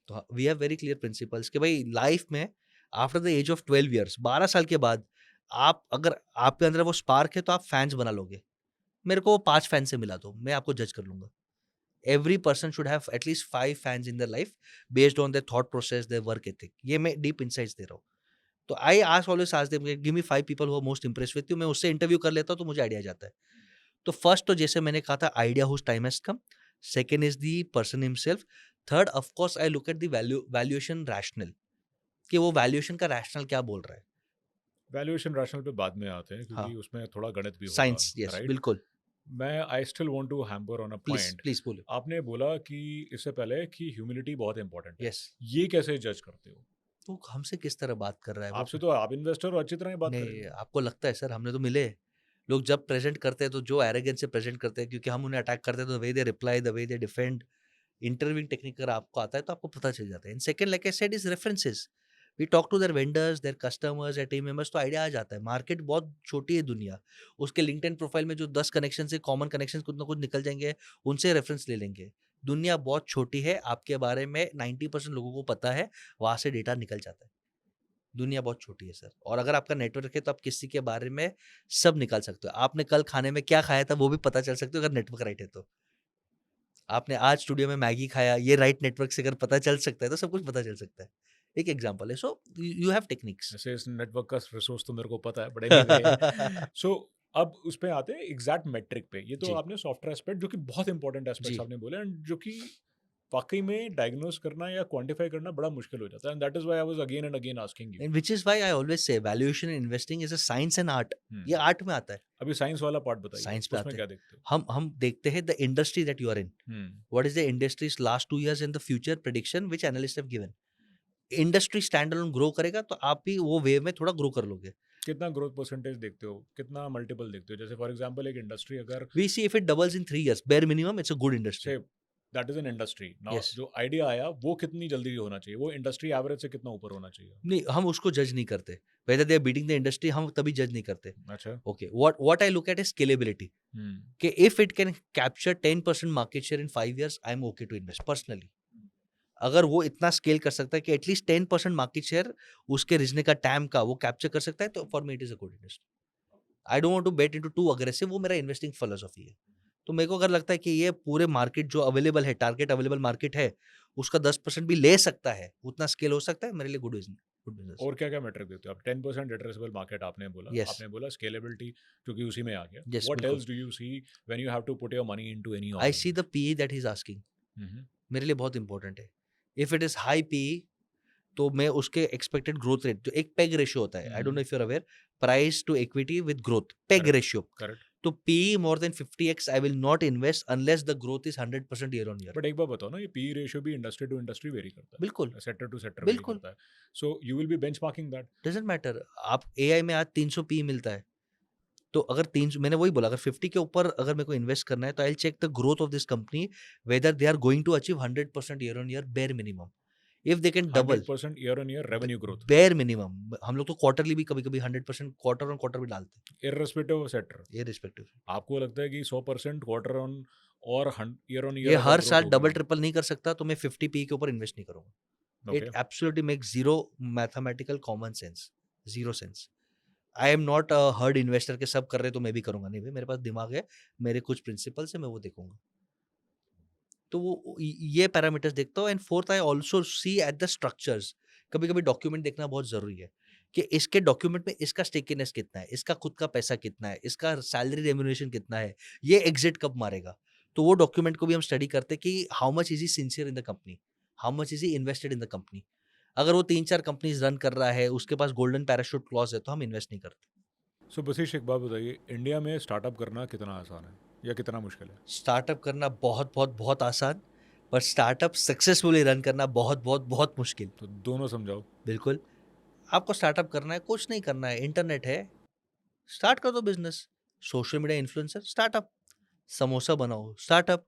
तो we have very clear principles कि भाई लाइफ में after the age of 12 years, 12 साल के बाद आप, अगर आपके अंदर वो स्पार्क है तो आप फैन्स बना लोगे। मेरे को 5 फैन से मिला दो, मैं आपको जज कर लूँगा। Every person should have at least 5 fans in their life based on their thought process, their work ethic. ये मैं डीप इनसाइट्स दे रहा हूँ। तो I ask, always ask them, give me 5 people who are most impressed with you. मैं उससे इंटरव्यू कर लेता हूँ तो मुझे आइडिया आ जाता है। तो फर्स्ट तो जैसे मैंने कहा था, idea whose time has come. Second is the person himself. Third of course I look at the valuation rational, कि वो वैल्यूएशन का रैशनल क्या बोल रहा है। वैल्यूएशन रैशनल पे बाद में आते हैं, हाँ, क्योंकि उसमें थोड़ा गणित भी होगा, साइंस, यस, राइट? बिल्कुल। मैं I still want to hamper on a please point. Please बोलो। आपने बोला कि इससे पहले कि ह्यूमिलिटी बहुत इंपॉर्टेंट है, यस। ये कैसे जज करते हो? तो हमसे किस तरह बात कर रहा है वो? आपसे तो आप इन्वेस्टर हो, अच्छी तरह ही बात नहीं, करेगा। आपको लगता है सर, हमने तो मिले। लोग जब प्रेजेंट करते हैं तो जो एरोगेंस से प्रेजेंट करते हैं, क्योंकि हम उन्हें अटैक करते हैं, तो the way they reply, the way they defend, interviewing technique अगर आपको आता है तो आपको पता चल जाता है। And second, like I said, is references. We talk to their vendors, their customers या टीम मेंबर्स, तो आइडिया आ जाता है। मार्केट बहुत छोटी है दुनिया। उसके लिंक्डइन प्रोफाइल में जो 10 कनेक्शन से कॉमन कनेक्शन कुछ ना कुछ निकल जाएंगे, उनसे रेफरेंस ले लेंगे। दुनिया बहुत छोटी है, आपके बारे में 90% लोगों को पता है, वहां से डेटा निकल जाता है। दुनिया बहुत छोटी है सर, और अगर आपका नेटवर्क है तो आप किसी के बारे में सब निकाल सकते हो। आपने कल खाने में क्या खाया था वो भी पता चल सकते हो, अगर नेटवर्क राइट है तो। आपने आज स्टूडियो में मैगी खाया, ये राइट नेटवर्क से अगर पता चल सकता है तो सब कुछ पता चल सकता है। एक एग्जांपल है। So you have techniques. ऐसे इस नेटवर्क का रिसोर्स तो मेरे को पता है, बट एनीवे। सो अब उस पे आते हैं एग्जैक्ट मेट्रिक पे। ये तो जी, आपने सॉफ्टवेयर एस्पेक्ट, जो कि बहुत इंपॉर्टेंट एस्पेक्ट्स जी। आपने बोले, एंड जो कि वाकई में डायग्नोस करना या क्वांटिफाई करना बड़ा मुश्किल हो जाता है, and that is why I was again and again asking you. And which is why I always से valuation in investing is a science and art. ये आर्ट में आता है, अभी साइंस वाला पार्ट बताइए, साइंस पे उसमें आते हैं। क्या देखते हो? हम देखते हैं the industry that you are in. Hmm. What is the industries last 2 years in the future prediction which analyst have given. Industry stand alone grow करेगा तो आप भी वो वेव में थोड़ा ग्रो कर लोगे। कितना ग्रोथ परसेंटेज देखते हो, कितना मल्टीपल देखते हो? जैसे फॉर एग्जांपल एक इंडस्ट्री अगर, we see if it doubles in 3 years, bare minimum it's a good industry. Say that is an industry now, yes. जो आइडिया आया वो कितनी जल्दी होना चाहिए, वो इंडस्ट्री एवरेज से कितना ऊपर होना चाहिए? नहीं, हम उसको जज नहीं करते। Whether they are beating the industry, हम तभी जज नहीं करते। अच्छा। Okay, what I look at is scalability, hmm. कि if it can capture 10% market share in 5 years, I am okay to invest personally. अगर वो इतना स्केल कर सकता है कि एटलीस्ट 10% मार्केट शेयर उसके रीजन का टैम का वो कैप्चर कर सकता है, तो for me it is a good investment. I don't want to bet into too aggressive, वो मेरा इन्वेस्टिंग फिलॉसफी है। तो मेरे को अगर लगता है कि ये पूरे मार्केट जो अवेलेबल है, टारगेट अवेलेबल मार्केट है, उसका 10% भी ले सकता है, उतना स्केल हो सकता है, मेरे लिए गुड बिजनेस। और क्या क्या मेट्रिक देते हो आप? 10% एड्रेसेबल मार्केट आपने बोला, यस, आपने बोला स्केलेबिलिटी, क्योंकि उसी में आ गया। यस, व्हाट बिल्कुल। Else do you see when you have to put your money into any I see the organization? PE that he is asking, मेरे लिए बहुत इंपॉर्टेंट है। If it is high PE, तो मैं उसके एक्सपेक्टेड ग्रोथ रेट, जो एक पेग रेशियो होता है, I don't know if you are aware, price to equity with growth, PEG correct, ratio. Correct. तो PE more than 50x I will not invest unless the growth is 100% year on year. But एक बार बताओ ना, ये पी रेशियो भी इंडस्ट्री टू इंडस्ट्री वेरी करता बिल्कुल, है, सेक्टर टू सेक्टर वेरी बिल्कुल। करता है। So you will be benchmarking that. Doesn't matter. आप एआई में आज 300 पी मिलता है, तो अगर 300, मैंने वही बोला, अगर 50 के ऊपर अगर मेरे को इन्वेस्ट करना है तो I will check the growth of this company, whether they are going to achieve 100% year on year bare minimum. If they can double 100% year on year revenue growth, bare minimum, हम लोग तो क्वार्टरली भी कभी कभी 100% क्वार्टर ऑन क्वार्टर भी डालते इररेस्पेक्टिव ऑफ सेक्टर। हैं, ये रिस्पेक्टिव। आपको लगता है कि 100% क्वार्टर ऑन और ईयर ऑन ये ईयर अगर हर ग्रोथ साल होगी? डबल ट्रिपल नहीं कर सकता, तो मैं 50 पी के ऊपर इन्वेस्ट नहीं करूंगा। Okay. It absolutely make zero mathematical common sense, zero sense. I am not a herd investor के सब कर रहे तो मैं भी करूंगा, नहीं भाई, मेरे पास दिमाग है, मेरे कुछ प्रिंसिपल्स है, मैं वो देखूंगा। तो वो ये पैरामीटर्स देखता हूँ। And fourth, I also see at the structures. कभी कभी डॉक्यूमेंट देखना बहुत जरूरी है, कि इसके डॉक्यूमेंट में इसका स्टेकिनेस कितना है, इसका खुद का पैसा कितना है, इसका सैलरी रेम्यूनरेशन कितना है, ये एग्जिट कब मारेगा। तो वो डॉक्यूमेंट को भी हम स्टडी करते कि how much is he sincere in the company, how much is he invested in the company. अगर वो 3-4 कंपनीज रन कर रहा है, उसके पास गोल्डन पैराशूट क्लॉज है, तो हम इन्वेस्ट नहीं करते। सो बशीश एक बात बताइए, इंडिया में स्टार्टअप करना कितना आसान है या कितना मुश्किल है? स्टार्टअप करना बहुत बहुत बहुत आसान, पर स्टार्टअप सक्सेसफुली रन करना बहुत बहुत बहुत मुश्किल। तो दोनों समझाओ। बिल्कुल, आपको स्टार्टअप करना है, कुछ नहीं करना है, इंटरनेट है, स्टार्ट कर दो business. Social media influencer, startup. Samosa बनाओ, स्टार्टअप।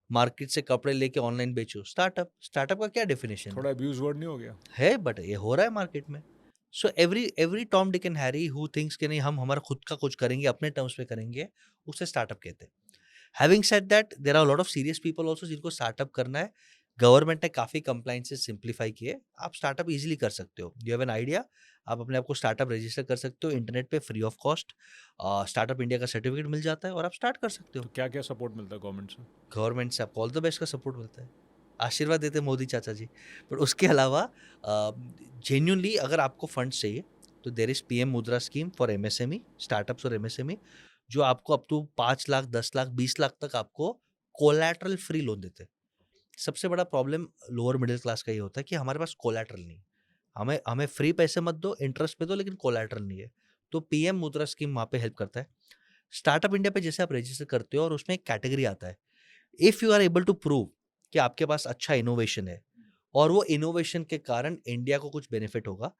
मार्केट से कपड़े लेके ऑनलाइन बेचो, स्टार्टअप। स्टार्टअप का क्या डेफिनेशन थोड़ा अब्यूज वर्ड नहीं हो गया? है? बट ये हो रहा है मार्केट में। So every every Tom Dick and Harry who thinks कि नहीं हम हमारा खुद का कुछ करेंगे, अपने टर्म्स पे करेंगे, उसे स्टार्टअप कहते हैं। Having said that, there are lot of serious people also जिनको स्टार्टअप करना है। गवर्नमेंट ने काफी कंप्लायंसेस सिंप्लीफाई किए, आप स्टार्टअप इजीली कर सकते हो। यू हैव एन आइडिया, आप अपने आप को स्टार्टअप रजिस्टर कर सकते हो इंटरनेट पे free of cost. Startup India का सर्टिफिकेट मिल जाता है और आप स्टार्ट कर सकते हो। तो क्या क्या सपोर्ट मिलता है गवर्नमेंट से? गवर्नमेंट से आपको ऑल द बेस्ट का सपोर्ट मिलता है, आशीर्वाद देते हैं मोदी चाचा जी। बट उसके अलावा जेन्यूनली अगर आपको फंड्स चाहिए तो देर इज पीएम मुद्रा स्कीम फॉर एमएसएमई, स्टार्टअप्स और एमएसएमई, जो आपको अप टू 5 लाख, 10 लाख, 20 लाख तक आपको कोलैटरल फ्री लोन देते हैं। सबसे बड़ा प्रॉब्लम लोअर मिडिल क्लास का ये होता है कि हमारे पास कोलैटरल नहीं है। हमें हमें फ्री पैसे मत दो, इंटरेस्ट पे दो, लेकिन कोलैटरल नहीं है। तो पीएम मुद्रा स्कीम वहाँ पे हेल्प करता है। स्टार्टअप इंडिया पे जैसे आप रजिस्टर करते हो और उसमें एक कैटेगरी आता है, if you are able to prove कि आपके पास अच्छा इनोवेशन है और वो इनोवेशन के कारण इंडिया को कुछ बेनिफिट होगा,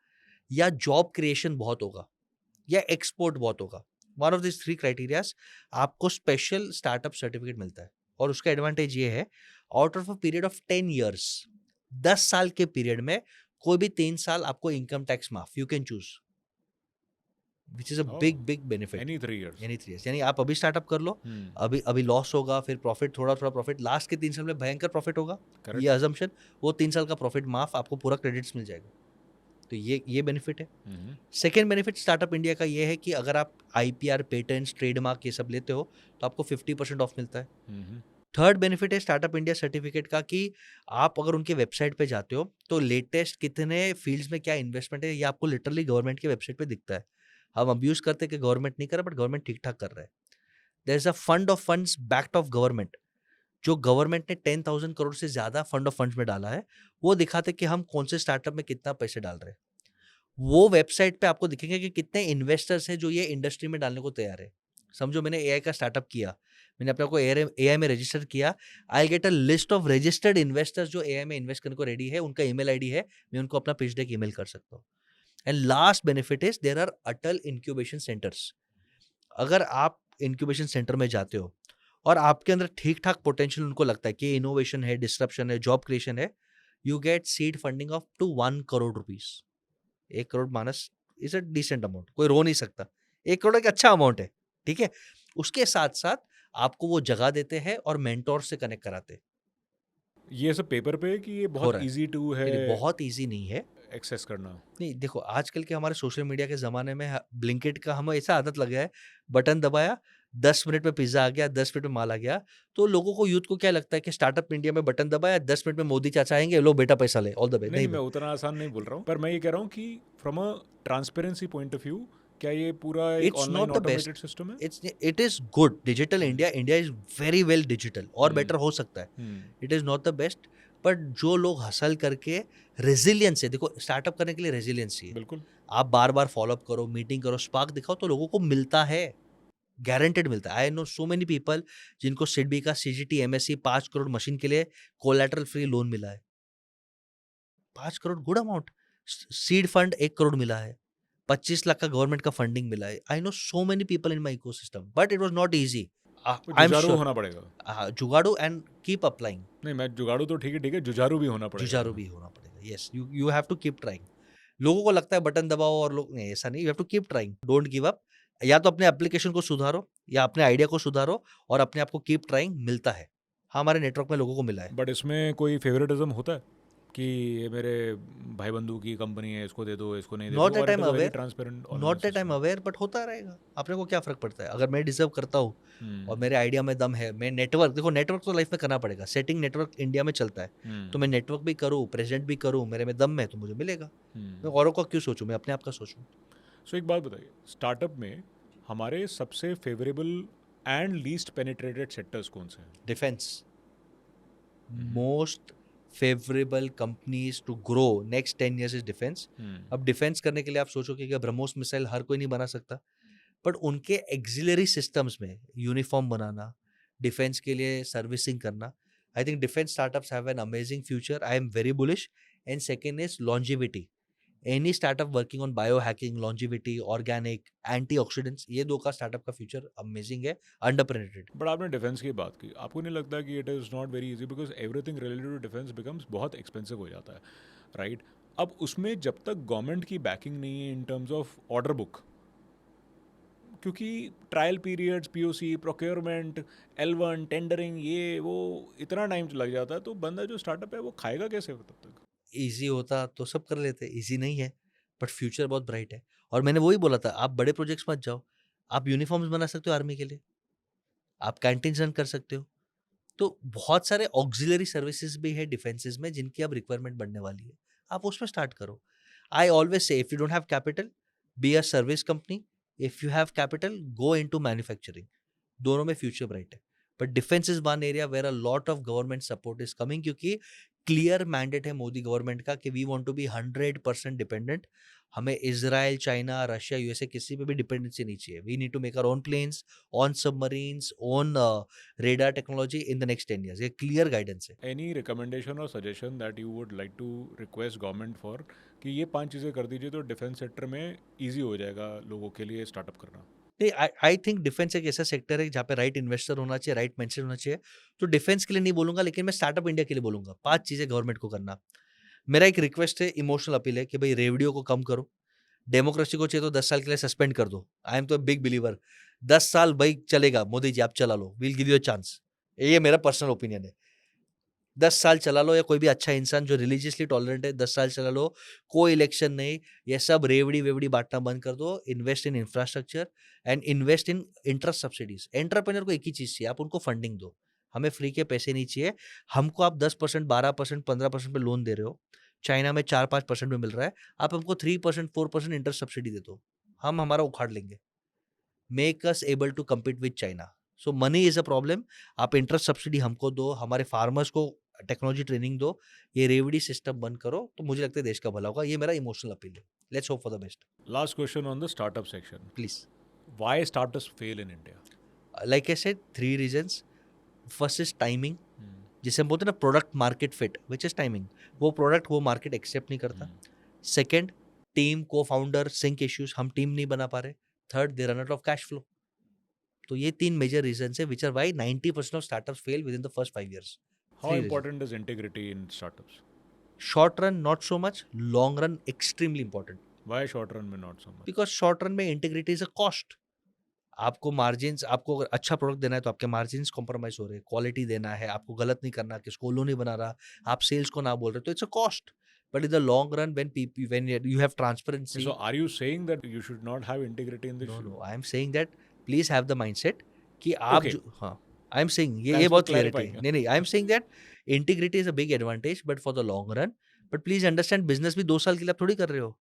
या जॉब क्रिएशन बहुत होगा, या एक्सपोर्ट बहुत होगा, वन ऑफ दिस 3 क्राइटेरियाज, आपको स्पेशल स्टार्टअप सर्टिफिकेट मिलता है। और उसका एडवांटेज ये है, out of a period of 10 years, 10 साल के पीरियड में कोई भी 3 साल आपको इनकम टैक्स माफ, you can choose, which is a oh, big big benefit. Any 3 years? Any 3 years, यानी आप अभी स्टार्टअप कर लो, अभी अभी लॉस होगा, फिर प्रॉफिट, थोड़ा थोड़ा प्रॉफिट, लास्ट के 3 साल में भयंकर प्रॉफिट होगा, ये करेक्ट। अजम्पशन, वो 3 साल का प्रॉफिट माफ, आपको पूरा क्रेडिट्स मिल जाएगा। तो ये बेनिफिट है। सेकेंड बेनिफिट स्टार्टअप इंडिया का ये है कि अगर आप आईपीआर, पेटेंट्स, ट्रेडमार्क ये सब लेते हो तो आपको 50% ऑफ मिलता है। थर्ड बेनिफिट है स्टार्टअप इंडिया सर्टिफिकेट का कि आप अगर उनके वेबसाइट पे जाते हो तो लेटेस्ट कितने फील्ड्स में क्या इन्वेस्टमेंट है, ये आपको लिटरली गवर्नमेंट के वेबसाइट पे दिखता है। हम अब्यूज करते हैं कि गवर्नमेंट नहीं कर रहा, बट गवर्नमेंट ठीक ठाक कर रहा है। There is a fund of funds backed of government, जो गवर्नमेंट ने 10,000 करोड़ से ज्यादा फंड ऑफ फंड्स में डाला है। वो दिखाते कि हम कौन से स्टार्टअप में कितना पैसे डाल रहे हैं। वो वेबसाइट पे आपको दिखेंगे कि कितने इन्वेस्टर्स हैं जो ये इंडस्ट्री में डालने को तैयार है। समझो मैंने एआई का स्टार्टअप किया, मैंने अपने आप को एआई में रजिस्टर किया, I get a list of registered investors जो एआई में इन्वेस्ट करने को रेडी है, उनका ईमेल आईडी है, मैं उनको अपना पिच डेक ईमेल कर सकता हूँ। And last benefit is there are Atal incubation centres. अगर आप इंक्यूबेशन सेंटर में जाते हो और आपके अंदर ठीक ठाक पोटेंशियल उनको लगता है कि इनोवेशन है, डिस्ट्रप्शन है, जॉब क्रिएशन है, you get seed funding of two 1 crore rupees. 1 crore monies is a decent amount, कोई रो नहीं सकता। 1 करोड़ एक अच्छा अमाउंट है, ठीक है। उसके साथ साथ आपको वो जगह देते हैं और मेंटोर से कनेक्ट कराते हैं। ये सब पेपर पे है कि ये हो बहुत रहा है, इजी टू है नहीं बहुत इजी नहीं है। एक्सेस करना? नहीं देखो, आजकल के हमारे सोशल मीडिया के ज़माने में ब्लिंकिट का हमें ऐसा आदत लग गया है, बटन दबाया, 10 मिनट में पिज़्ज़ा आ गया, 10 मिनट में माल आ गया। तो लोगों को, यूथ को क्या लगता है कि स्टार्टअप इंडिया में बटन दबाया, 10 मिनट में मोदी चाचा आएँगे, लो बेटा पैसा ले, ऑल द बेस्ट। नहीं नहीं नहीं, मैं भाई, उतना आसान नहीं बोल रहा हूँ, पर मैं ये कह रहा हूँ कि from a transparency point of view, क्या ये पूरा एक it's online not the best, automated system है? It is good. Digital India, India is very well digital, और हम्म बेटर हो सकता है। Hmm it is not the best, but जो लोग हसल करके रेजिलियंस है, देखो स्टार्टअप करने के लिए रेजिलियंस चाहिए। बिल्कुल। आप बार-बार फ़ॉलो अप करो, मीटिंग करो, स्पार्क दिखाओ, तो लोगों को मिलता है, गारंटेड मिलता है। I no so many people जिनको सिडबी का सीजीटी एमएससी 5 करोड़ मशीन के लिए कोलैटरल फ्री लोन मिला है। 5 crore good amount. Seed fund 1 crore मिला है। 25 लाख का गवर्नमेंट का फंडिंग मिला है। I no so many people in my ecosystem, but it was not easy. तो आई एम जुझारू श्योर, होना पड़ेगा। जुगाड़ू एंड कीप अप्लाइंग। नहीं, मैं जुगाड़ू तो ठीक है, जुझारू भी होना पड़ेगा जुझारू हमें। भी होना पड़ेगा। Yes, you you have to keep trying. लोगों को लगता है बटन दबाओ और लोग नहीं, ऐसा नहीं। You have to keep trying, don't give up. या तो अपने एप्लीकेशन को सुधारो या अपने आइडिया को सुधारो, और अपने आप को कीप ट्राइंग, मिलता है। हाँ, हमारे नेटवर्क में लोगों को मिला है। बट इसमें कोई फेवरेटिज्म होता है कि ये मेरे भाई बंधु की कंपनी है, इसको दे दो, इसको नहीं दे दो, नॉट दैट और I it am is very aware, transparent online not that I am system? Aware, but होता रहेगा। अपने को क्या फर्क पड़ता है? अगर मैं डिजर्व करता हूँ और हम्म मेरे आइडिया में दम है, मैं नेटवर्क, देखो नेटवर्क तो लाइफ में करना पड़ेगा। सेटिंग नेटवर्क इंडिया में चलता है, तो मैं नेटवर्क भी करूँ, प्रेजेंट भी करूँ, मेरे में दम है तो मुझे मिलेगा। मैं औरों का क्यों सोचूं, मैं अपने आप का सोचूं। सो एक बात बताइए, स्टार्टअप में हमारे सबसे favourable and least penetrated sectors कौन से हैं? Defence, most favourable companies to grow next 10 years is defence. अब डिफेंस करने के लिए आप सोचोगे कि ब्रह्मोस मिसाइल हर कोई नहीं बना सकता, बट उनके एक्सिलरी सिस्टम्स में यूनिफॉर्म बनाना, डिफेंस के लिए सर्विसिंग करना, I think defence startups have an amazing future. I am very bullish. And second is longevity. Any startup working on biohacking, longevity, organic, antioxidants, ये दो का स्टार्टअप का फ्यूचर अमेजिंग है, अंडर पेनिट्रेटेड. बट आपने डिफेंस की बात की, आपको नहीं लगता कि it is not very easy because everything related to defence becomes बहुत एक्सपेंसिव हो जाता है, राइट? अब उसमें जब तक गवर्नमेंट की बैकिंग नहीं है in terms of order book, क्योंकि trial periods, POC, procurement, L1, tendering, ये वो इतना टाइम लग जाता है, तो बंदा जो स्टार्टअप है वो खाएगा कैसे तब तक? ईजी होता तो सब कर लेते, ईजी नहीं है, बट फ्यूचर बहुत ब्राइट है. और मैंने वही बोला था, आप बड़े प्रोजेक्ट्स मत जाओ. आप यूनिफॉर्म्स बना सकते हो आर्मी के लिए, आप कैंटीन रन कर सकते हो. तो बहुत सारे ऑक्सिलरी सर्विसेज भी है डिफेंसेस में जिनकी अब रिक्वायरमेंट बढ़ने वाली है, आप उसमें स्टार्ट करो. I always say if you don't have capital, be a service company. If you have capital, go into manufacturing. दोनों में फ्यूचर ब्राइट है. But defence is one area where a lot of government support is coming, क्योंकि क्लियर मैंडेट है मोदी गवर्नमेंट का कि we want to be 100% dependent. हमें इजराइल, चाइना, रशिया, यूएसए किसी पे भी डिपेंडेंसी नहीं चाहिए. We need to make our own planes, own submarines, own radar technology in the next 10 years. ये क्लियर गाइडेंस है. एनी रिकमेंडेशन और suggestion that you would like to request government for कि ये 5 चीज़ें कर दीजिए तो डिफेंस सेक्टर में ईजी हो जाएगा लोगों के लिए स्टार्टअप करना? नहीं, आई थिंक डिफेंस एक ऐसा सेक्टर है जहाँ पे राइट इन्वेस्टर होना चाहिए, राइट माइंडसेट होना चाहिए. तो डिफेंस के लिए नहीं बोलूंगा, लेकिन मैं स्टार्टअप इंडिया के लिए बोलूंगा 5 चीजें गवर्नमेंट को करना. मेरा एक रिक्वेस्ट है, इमोशनल अपील है कि भाई रेवड़ियों को कम करो. डेमोक्रेसी को चाहिए तो 10 साल के लिए सस्पेंड कर दो. आई एम तो बिग बिलीवर. 10 साल भाई चलेगा, मोदी जी आप चला लो, will give you a chance. ये मेरा पर्सनल ओपिनियन है. 10 साल चला लो, या कोई भी अच्छा इंसान जो रिलीजियसली टॉलरेंट है 10 साल चला लो. कोई इलेक्शन नहीं, ये सब रेवड़ी वेवड़ी बांटना बंद कर दो. Invest in infrastructure and invest in interest subsidies. Entrepreneur को एक ही चीज चाहिए, आप उनको फंडिंग दो. हमें फ्री के पैसे नहीं चाहिए. हमको आप 10%, 12%, 15% पे लोन दे रहे हो. चाइना में 4-5% में मिल रहा है. आप हमको 3%, 4% इंटरेस्ट सब्सिडी दे दो, हम हमारा उखाड़ लेंगे. Make us able to compete with China. So money is a problem. आप इंटरेस्ट सब्सिडी हमको दो, हमारे फार्मर्स को टेक्नोलॉजी ट्रेनिंग दो. ये रेवड़ी सिस्टम बंद करो, तो मुझे लगता है देश का भला होगा. ये मेरा इमोशनल अपील है. Let's hope for the best. Last question on the startup section, please. Why startups fail in India? Like I said, 3 reasons. First is timing, जिसे हम बोलते हैं ना product market fit, which is timing. वो प्रोडक्ट वो मार्केट एक्सेप्ट नहीं करता. सेकेंड, टीम को फाउंडर सिंक इश्यूज, हम टीम नहीं बना पा रहे. Third, they run out of cash flow. तो ये 3 मेजर रीजन है which are why 90% of startups fail within the first 5 years. How important is integrity in startups? Short run not so much, long run extremely important. Why short run में not so much? Because short run में इंटीग्रिटी इज अ कॉस्ट. आपको मार्जिन, आपको अगर अच्छा प्रोडक्ट देना है तो आपके मार्जिन कॉम्प्रोमाइज हो रहे हैं. क्वालिटी देना है, आपको गलत नहीं करना, किसको लो नहीं बना रहा, आप सेल्स को ना बोल रहे, तो it's a cost. But in the long run when you have transparency. So are you saying that you should not have integrity in this? No no, I am saying that please have the mindset कि आप Okay, जो, हाँ, आई एम सेइंग ये thanks for बहुत क्लियरिटी है. clarifying. नहीं नहीं, I am saying that integrity is a big advantage but for the long run. But please understand, business भी 2 साल के लिए आप थोड़ी कर रहे हो.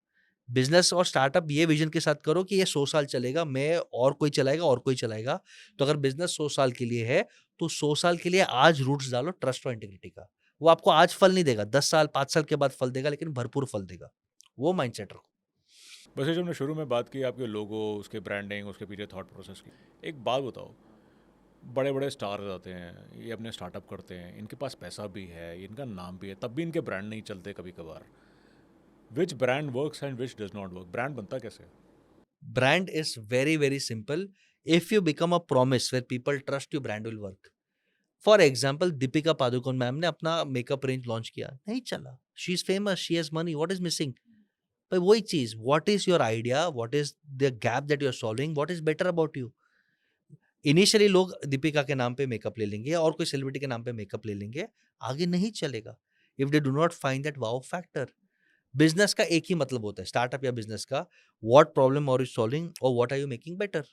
बिजनेस और स्टार्टअप ये विजन के साथ करो कि ये 100 साल चलेगा, मैं और कोई चलाएगा और कोई चलाएगा. तो अगर बिजनेस 100 साल के लिए है, तो 100 साल के लिए आज रूट्स डालो ट्रस्ट और इंटीग्रिटी का. वो आपको आज फल नहीं देगा, 10 साल 5 साल के बाद फल देगा, लेकिन भरपूर फल देगा. वो माइंडसेट रखो. बस ये जो हमने शुरू में बात की आपके लोगो, उसके ब्रांडिंग, उसके पीछे थॉट प्रोसेस की, एक बात बताओ, बड़े बड़े स्टार्स आते हैं, ये अपने स्टार्टअप करते हैं, इनके पास पैसा भी है, इनका नाम भी है, तब भी इनके ब्रांड नहीं चलते कभी कभार. Which brand works and which does not work? Brand बनता कैसे? Brand is very, very simple. If you become a promise where people trust you, brand will work. For example, Deepika Padukone ma'am ने अपना मेकअप रेंज लॉन्च किया, नहीं चला. She is famous, she has money, what is missing? भाई वही चीज, what is your idea, what is the gap that you are solving, what is better about you. Initially लोग दीपिका के नाम पे मेकअप ले लेंगे और कोई सेलिब्रिटी के नाम पे मेकअप ले लेंगे, आगे नहीं चलेगा if they do not find that wow factor. Business का एक ही मतलब होता है, स्टार्टअप या बिजनेस का, what problem are you solving और what are you making better.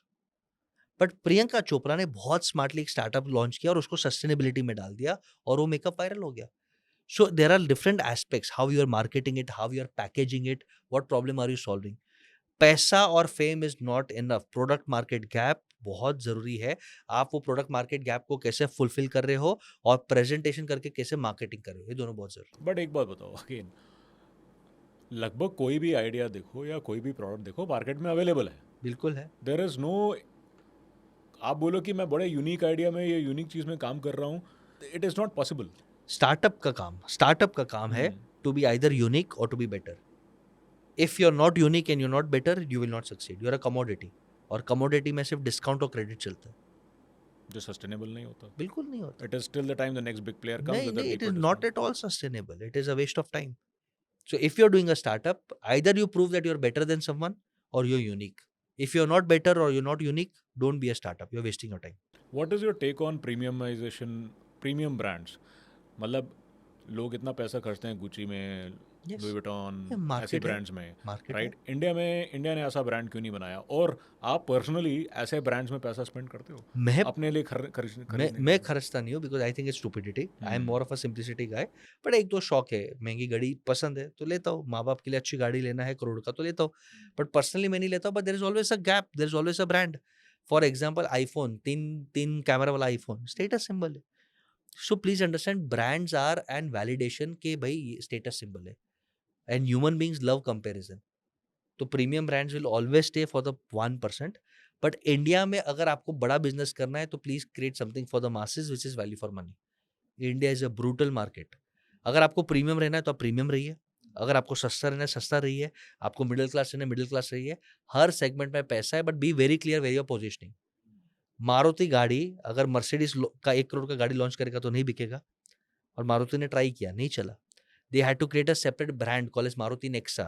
But Priyanka Chopra ने बहुत स्मार्टली एक स्टार्टअप लॉन्च किया और उसको सस्टेनेबिलिटी में डाल दिया और वो मेकअप वायरल हो गया. So there are different aspects, how you are marketing it, how you are packaging it, what problem are you solving. पैसा और fame is not enough. Product market gap, बहुत ज़रूरी है। आप वो प्रोडक्ट मार्केट गैप को कैसे फुलफिल कर रहे हो और प्रेजेंटेशन करके कैसे मार्केटिंग कर रहे हो, ये दोनों बहुत ज़रूरी है। बट एक बात बताओ अगेन, लगभग कोई भी आइडिया देखो या कोई भी प्रोडक्ट देखो मार्केट में अवेलेबल है. बिल्कुल है। देयर इज नो, आप बोलो कि मैं बड़े यूनिक आइडिया में या यूनिक चीज़ में काम कर रहा हूँ, it is not possible. Startup का काम है टू बी आइदर यूनिक और to be better. If you are not unique and you are not better, you will not succeed. You are a commodity, और कमोडिटी में सिर्फ डिस्काउंट और क्रेडिट चलता है. जो सस्टेनेबल नहीं होता. बिल्कुल नहीं होता. It is till the time the next big player comes नहीं विद अ नहीं, it is deeper not discount. At all sustainable. It is a waste of time. So if you're doing a startup, either you prove that you're better than someone or you're unique. If you're not better or you're not unique, don't be a startup. You're wasting your time. What is your take on premiumization, premium brands? मतलब लोग इतना पैसा खर्चते हैं गुची में, Yes. लुई विटॉन, ये ऐसे market है. ब्रांड्स में, Market राइट? इंडिया ने ऐसा ब्रांड क्यों नहीं बनाया? और आप पर्सनली ऐसे ब्रांड्स में पैसा स्पेंड करते हो है. मैं अपने लिए खरीदने के मैं लिए? खर्चता नहीं हूँ because I think it's stupidity. I am hmm. More of a simplicity guy. But एक दो शौक है. महंगी गाड़ी पसंद है तो लेता हूँ. माँ बाप के लिए अच्छी गाड़ी लेना है करोड़ का तो लेता हूँ. बट पर्सनली मैं नहीं लेता हूँ. But there is always a gap. There is always a brand. For example iPhone, तीन कैमरा वाला आईफोन स्टेटस सिंबल है. So please understand, brands are and validation के भाई स्टेटस सिंबल है. And human beings love comparison. तो premium brands will always stay for the 1%. But India में अगर आपको बड़ा बिजनेस करना है तो please create something for the masses which is value for money. India is a brutal market. अगर आपको प्रीमियम रहना है तो आप प्रीमियम रहिए. अगर आपको सस्ता रहना है सस्ता रहिए. आपको मिडिल क्लास रहना है मिडिल क्लास रहिए. हर सेगमेंट में पैसा है. But B very clear very your positioning. Maruti गाड़ी अगर मर्सिडीज का 1 करोड़ का गाड़ी लॉन्च करेगा तो नहीं बिकेगा. और मारुति ने ट्राई किया, नहीं चला. They had to create a separate brand call as Maruti Nexa.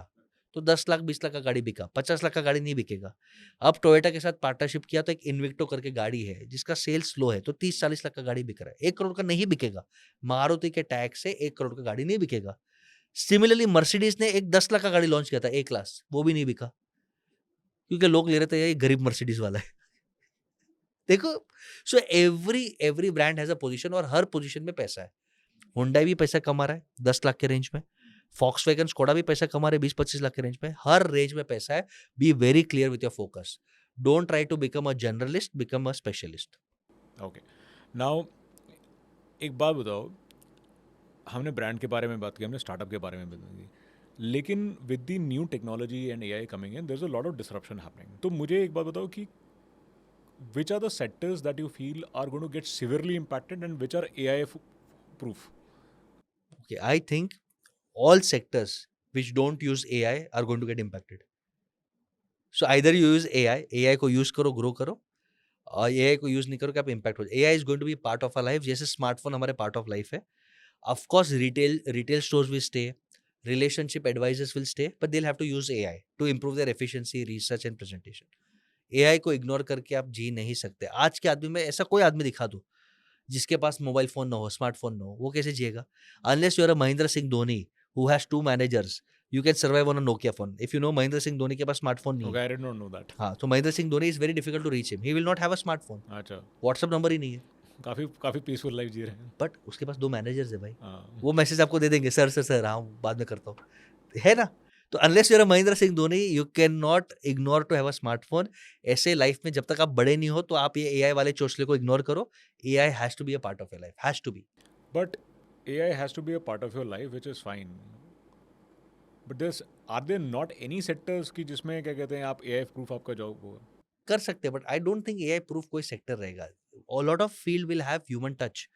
तो 10 लाख 20 लाख का गाड़ी बिका. 50 लाख का गाड़ी नहीं बिकेगा. अब टोयोटा के साथ पार्टनरशिप किया तो एक इन्विक्टो करके गाड़ी है जिसका सेल्स लो है तो 30-40 लाख का गाड़ी बिक रहा है. 1 करोड़ का नहीं बिकेगा. मारुति के टैक्स से 1 करोड़ का गाड़ी नहीं बिकेगा. सिमिलरली मर्सिडीज ने एक 10 लाख का गाड़ी लॉन्च किया था, ए क्लास, वो भी नहीं बिका क्योंकि लोग ले रहे थे ये गरीब मर्सिडीज वाला है. देखो, so every brand has a position और हर पोजीशन में पैसा है. हुंडई भी पैसा कमा रहा है 10 लाख के रेंज में. फॉक्सवैगन स्कोडा भी पैसा कमा रहे 20-25 लाख के रेंज में. हर रेंज में पैसा है. Be very clear with your focus. Don't try to become a generalist, become a specialist. Okay, now एक बात बताओ, हमने ब्रांड के बारे में बात की, हमने स्टार्टअप के बारे में बात की, लेकिन with the new technology and AI coming in, there is a lot of disruption happening. तो मुझे एक बात बताओ कि which are the sectors that you feel are going to get severely impacted and which are AI proof? Okay, I think all sectors which don't use AI are going to get impacted. So either you use AI को यूज करो, ग्रो करो, और AI को यूज नहीं करो कि आप इम्पैक्ट हो. AI is going to be part of our life. जैसे स्मार्टफोन हमारे पार्ट ऑफ लाइफ है. Of course, retail stores will stay, relationship advisors will stay, but they'll have to use AI to improve their efficiency, research and presentation. AI को इग्नोर करके आप जी नहीं सकते. आज के आदमी में ऐसा कोई आदमी दिखा दो जिसके पास मोबाइल फोन ना हो, स्मार्टफोन ना हो, वो कैसे जिएगा? Unless you are a Mahendra Singh Dhoni who has 2 managers, you can survive on a Nokia phone. If you know Mahendra Singh Dhoni के पास स्मार्टफोन नहीं Okay, है. I did not know that. हाँ, तो Mahendra Singh Dhoni is very difficult to reach him. He will not have a smartphone. अच्छा, व्हाट्सएप नंबर ही नहीं है. काफी काफी पीसफुल लाइफ जी रहे हैं. बट उसके पास 2 मैनेजर्स है भाई. हाँ. वो मैसेज आपको दे देंगे, सर हाँ बाद में करता हूँ, है ना? तो unless you are Mahendra Singh Dhoni you can not ignore to have a smartphone. ऐसे लाइफ में जब तक आप बड़े नहीं हो तो आप ये एआई वाले चोचले को इग्नोर करो. AI has to be a part of your life, has to be. But AI has to be a part of your life, which is fine. But are there not any sectors कि जिसमें क्या कहते हैं आप AI proof आपका जॉब होगा? कर सकते हैं but I don't think AI proof कोई सेक्टर रहेगा. Lot of field will have human touch.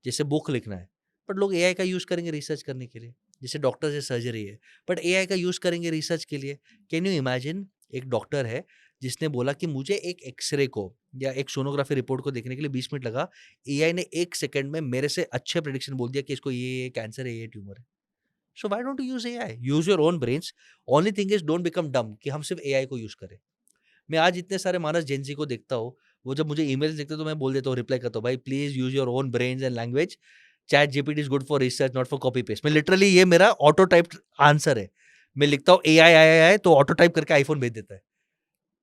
जैसे बुक लिखना है बट लोग एआई का यूज करेंगे रिसर्च करने के लिए. जैसे डॉक्टर से सर्जरी है बट एआई का यूज करेंगे रिसर्च के लिए. कैन यू इमेजिन, एक डॉक्टर है जिसने बोला कि मुझे एक एक्सरे को या एक सोनोग्राफी रिपोर्ट को देखने के लिए 20 मिनट लगा. एआई ने 1 सेकंड में मेरे से अच्छे प्रेडिक्शन बोल दिया कि इसको ये कैंसर है, ये ट्यूमर है. So why don't you use AI? Use your own brains. Only thing is don't become डम कि हम सिर्फ एआई को यूज करें. मैं आज इतने सारे मानस जेनजी को देखता हूँ, वो जब मुझे ईमेल्स लिखते तो मैं बोल देता हूँ, रिप्लाई करता हूँ, भाई please use your own brains and language. Chat GPT is good for research not for copy paste. मैं लिटरली, ये मेरा ऑटो टाइप आंसर है. मैं लिखता हूँ AI तो ऑटो टाइप करके आईफोन भेज देता है.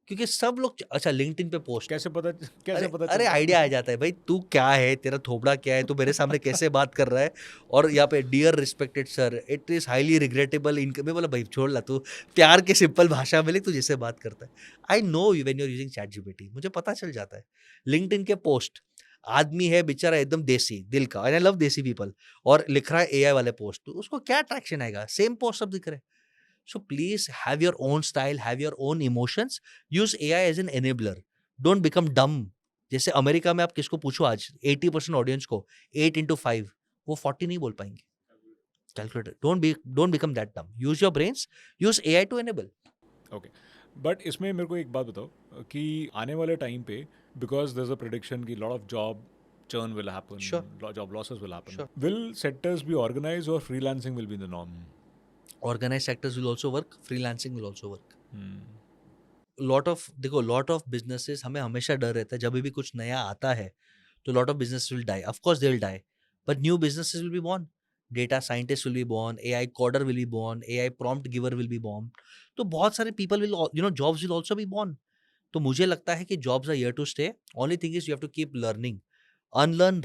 क्योंकि सब लोग अच्छा लिंक्डइन पे पोस्ट, कैसे अरे पता अरे चलता आइडिया आ जाता है भाई, तू क्या है, तेरा थोबड़ा क्या है, तू मेरे सामने कैसे बात कर रहा है। और यहाँ पे dear respected sir, it is highly regrettable income, मैं बोला भाई छोड़ ला, तू प्यार के सिंपल भाषा में लिख, तू जैसे बात करता है। I know you when you are using ChatGPT, मुझे पता चल जाता है। लिंक्डइन के पोस्ट, आदमी है बेचारा एकदम देसी दिल का, आई लव देसी पीपल, और लिख रहा है एआई वाले पोस्ट, तो उसको क्या अट्रैक्शन आएगा, सेम पोस्ट सब दिख रहे हैं। So please have your own style, have your own emotions. Use AI as an enabler. Don't become dumb. जैसे अमेरिका में आप किसको पूछो आज 80% ऑडियंस को 8 into 5 वो 40 नहीं बोल पाएंगे। Calculator, don't become that dumb. Use your brains. Use AI to enable. Okay, but इसमें मेरे को एक बात बताओ कि आने वाले टाइम पे, because there is a prediction कि lot of job churn will happen, Sure. job losses will happen. Sure. Will sectors be organized or freelancing will be the norm? Organized sectors will also work. Freelancing will also work. Hmm. Lot of businesses, हमें हमेशा डर रहता है जब भी कुछ नया आता है तो lot of business will die, of course they will die, but new businesses will be born. Data scientist will be born, AI coder will be born, AI prompt giver will be born. तो बहुत सारे people will, jobs will also be born. तो मुझे लगता है कि jobs are here to stay. Only thing is you have to keep learning, unlearn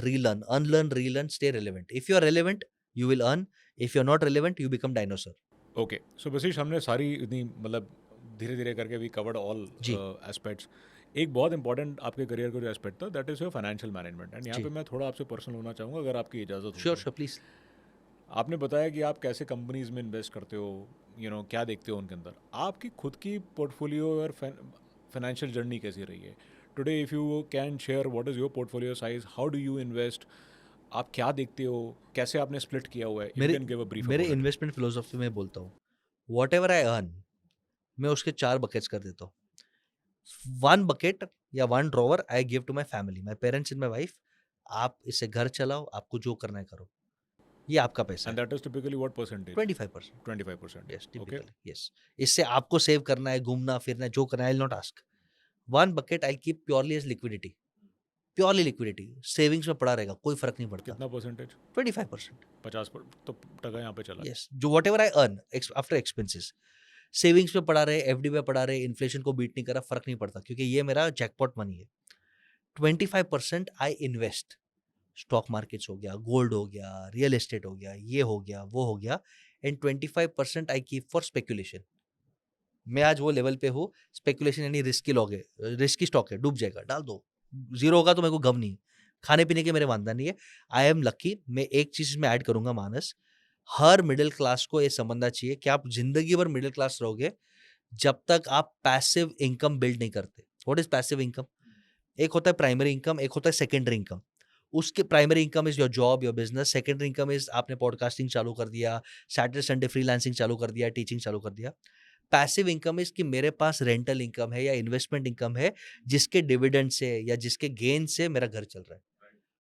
relearn, stay relevant. If you are relevant you will earn, if you are not relevant you become dinosaur. Okay, so Bashish हमने सारी इतनी मतलब धीरे धीरे करके वी कवर्ड ऑल जी। एस्पेक्ट्स। एक बहुत इंपॉर्टेंट आपके करियर का जो एस्पेक्ट था that is your financial management, and यहाँ जी। पे मैं थोड़ा आपसे पर्सनल होना चाहूँगा अगर आपकी इजाज़त हो श्योर तो। Sure please. आपने बताया कि आप कैसे कंपनीज में इन्वेस्ट करते हो, क्या देखते हो उनके अंदर। आपकी खुद की पोर्टफोलियो और फाइनेंशियल जर्नी कैसी रही है? Today if you can share what is your portfolio size, how do you invest, आप क्या देखते हो, कैसे आपने स्प्लिट किया हुआ है? If you can give a brief मेरे about it. इन्वेस्टमेंट फिलोसॉफी में बोलता हूँ, वॉट एवर आई अर्न मैं उसके 4 बकेट्स कर देता हूँ। 1 बकेट या 1 drawer I give to my family, my parents and my wife. आप इससे घर चलाओ, आपको जो करना है करो, ये आपका पैसा And है। that is typically what percentage? 25%। 25%. Yes, Okay. Typically yes. इससे आपको सेव करना है, घूमना फिरना है, जो करना है, I will not ask. 1 bucket I keep purely as liquidity, purely liquidity, savings में पड़ा रहेगा, कोई फर्क नहीं पड़ता। कितना परसेंटेज? 25%। 50% यहाँ पे चला गया। यस, जो what ever I earn after expenses, savings में पड़ा रहे, एफडी में पड़ा रहे, इन्फ्लेशन को बीट नहीं करा, फर्क नहीं पड़ता, क्योंकि ये मेरा जैकपॉट मनी है। 25% आई इन्वेस्ट, स्टॉक मार्केट्स हो गया, गोल्ड हो गया, रियल एस्टेट हो गया, ये हो गया, वो हो गया, and 25% I keep for speculation. मैं आज वो लेवल पे हूँ, स्पेकुलेशन यानी रिस्की लॉग है, रिस्की स्टॉक है, डूब जाएगा, डाल दो, जीरो होगा तो मेरे को गम नहीं, खाने पीने के मेरे वांदा नहीं है। I am lucky. मैं एक चीज में ऐड करूंगा मानस, हर मिडिल क्लास को ये समझना चाहिए कि आप जिंदगी भर मिडिल क्लास रहोगे जब तक आप पैसिव इनकम बिल्ड नहीं करते। What is passive income? एक होता है प्राइमरी इनकम, एक होता है सेकेंडरी इनकम। उसके primary income is your job, your business. Secondary income is आपने पॉडकास्टिंग चालू कर दिया, सैटरडे संडे फ्रीलांसिंग चालू कर दिया, टीचिंग चालू कर दिया। पैसिव इनकम इज कि मेरे पास रेंटल इनकम है या इन्वेस्टमेंट इनकम है, जिसके डिविडेंड से या जिसके गेन से मेरा घर चल रहा है।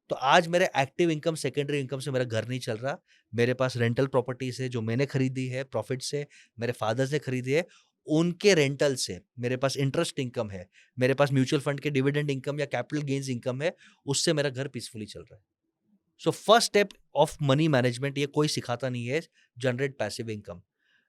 तो आज मेरे एक्टिव इनकम, सेकेंडरी इनकम से मेरा घर नहीं चल रहा। मेरे पास रेंटल प्रॉपर्टीज है जो मैंने खरीदी है प्रॉफिट से, मेरे फादर्स ने खरीदी है, उनके रेंटल से मेरे पास इंटरेस्ट इनकम है, मेरे पास म्यूचुअल फंड के डिविडेंड इनकम या कैपिटल गेन्स इनकम है, उससे मेरा घर पीसफुली चल रहा है। So first step of money management, ये कोई सिखाता नहीं है, generate passive income.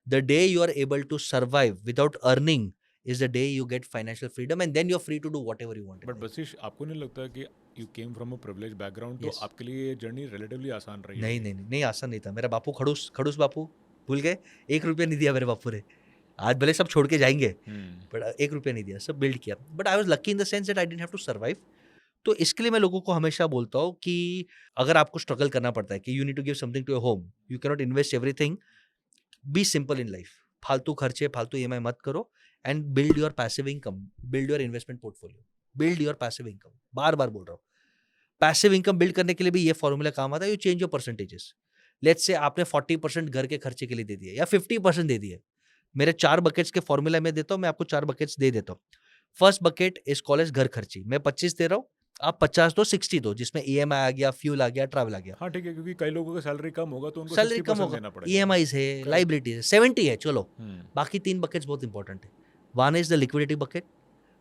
The day you are able to survive without earning is the day you get financial freedom, and then you're free to do whatever you want in but life. बसीश, आपको नहीं लगता कि you came from a privilege background, तो Yes. आपके लिए ये जर्नी रिलेटिवली आसान रही नहीं होगी? नहीं नहीं नहीं, आसान नहीं था। मेरा बापू खड़ूस बापू, भूल गए, 1 रुपया नहीं दिया मेरे बापू ने। आज भले सब छोड़ के जाएंगे, बट 1 रुपया नहीं दिया, सब बिल्ड किया। But I was lucky in the sense that I didn't have to survive. तो इसके लिए मैं लोगों को हमेशा बोलता हूँ कि अगर आपको स्ट्रगल करना पड़ता है कि you need to give something to your home, you can not invest everything, be simple in life. फालतू खर्चे, फालतू ईएमआई मत करो, and build your passive income, build your investment portfolio, build your passive income. बार बार बोल रहा हूँ, पैसिव इनकम बिल्ड करने के लिए भी ये फॉर्मूला काम आता है। You change your percentages. Let's say आपने 40% घर के खर्चे के लिए दे दिए या 50% दे दिए। मेरे 4 बकेट्स के फॉर्मूला में देता हूँ, मैं आपको 4 बकेट्स दे देता हूँ। First bucket is called as घर खर्ची, मैं 25 दे रहा हूँ, आप 50 दो, 60 दो, जिसमें ईएमआई आ गया, फ्यूल आ गया, ट्रैवल आ गया। हाँ ठीक है, क्योंकि कई लोगों का सैलरी कम होगा तो उनको सैलरी 60% कम होगा, देना पड़ेगा। ईएमआईज है, लाइबिलिटीज है, 70 है, चलो। हम्म, बाकी 3 बकेट्स बहुत इंपॉर्टेंट है। One is the liquidity bucket,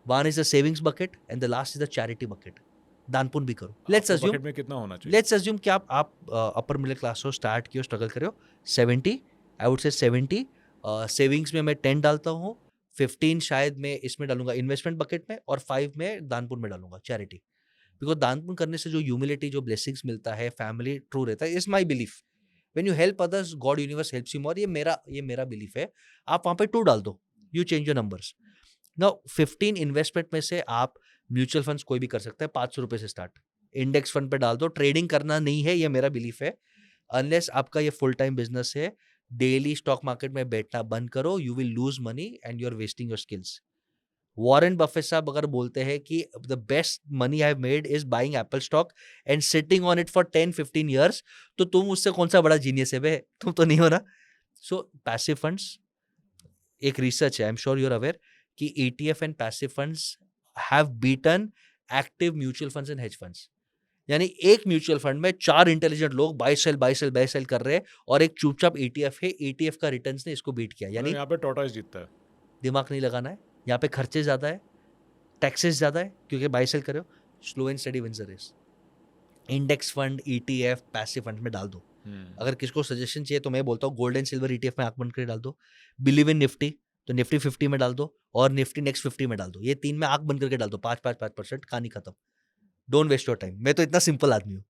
one is the savings bucket, and the last is the charity bucket. दान पुण्य भी करो। लेट्स आपके अज्यूम, bucket में कितना होना चाहिए? लेट्स अज्यूम कि आप अपर मिडिल क्लास हो, स्टार्ट किए हो, स्ट्रगल करे हो, 70, आई वुड से 70 सेविंग्स में मैं 10 डालता हूँ, 15 शायद मैं इसमें डालूंगा इन्वेस्टमेंट बकेट में, और 5 में दानपुर में डालूंगा, चैरिटी। बिकॉज दानपुर करने से जो ह्यूमिलिटी, जो ब्लेसिंग्स मिलता है, फैमिली ट्रू रहता है, is my belief. When you help others, God universe helps you more. ये मेरा बिलीफ है। आप वहां पे 2 डाल दो, you change your numbers. Now 15 investment में से आप म्यूचुअल फंड्स कोई भी कर सकता है, 500 रुपए से स्टार्ट। इंडेक्स फंड पे डाल दो। ट्रेडिंग करना नहीं है, ये मेरा बिलीफ है। अनलेस आपका ये फुल टाइम बिजनेस है, डेली स्टॉक मार्केट में बैठना बंद करो, you will lose money and you are wasting your skills. Warren Buffett साहब अगर बोलते हैं कि the best money I have made is buying Apple stock and sitting on it for 10-15 years, तो तुम उससे कौन सा बड़ा जीनियस है बे? तुम तो नहीं हो ना। सो पैसिव फंड्स, एक रिसर्च है, I am sure you are aware, कि ETF and passive funds have beaten active mutual funds and hedge funds. यानी एक म्यूचुअल फंड में 4 इंटेलिजेंट लोग बाय सेल कर रहे हैं, और एक चुपचाप ETF है, ETF का रिटर्न्स ने इसको बीट किया। यानी यहाँ पे टॉर्टोइस जीतता है। दिमाग नहीं लगाना है, यहाँ पे खर्चे ज्यादा है, टैक्सेस ज्यादा है, क्योंकि बाय सेल करे हो। Slow and study wins the race. Index fund, ETF, passive fund में डाल दो। अगर किसको सजेशन चाहिए तो मैं बोलता हूँ गोल्ड एंड सिल्वर ETF में आंख बंद करके डाल दो। बिलीव इन निफ्टी, तो निफ्टी 50 में डाल दो, और निफ्टी नेक्स्ट 50 में डाल दो। ये 3 में आंख बंद करके डाल दो, 5-5-5%, कहानी खत्म। Don't waste your time. मैं तो इतना सिंपल आदमी हूँ,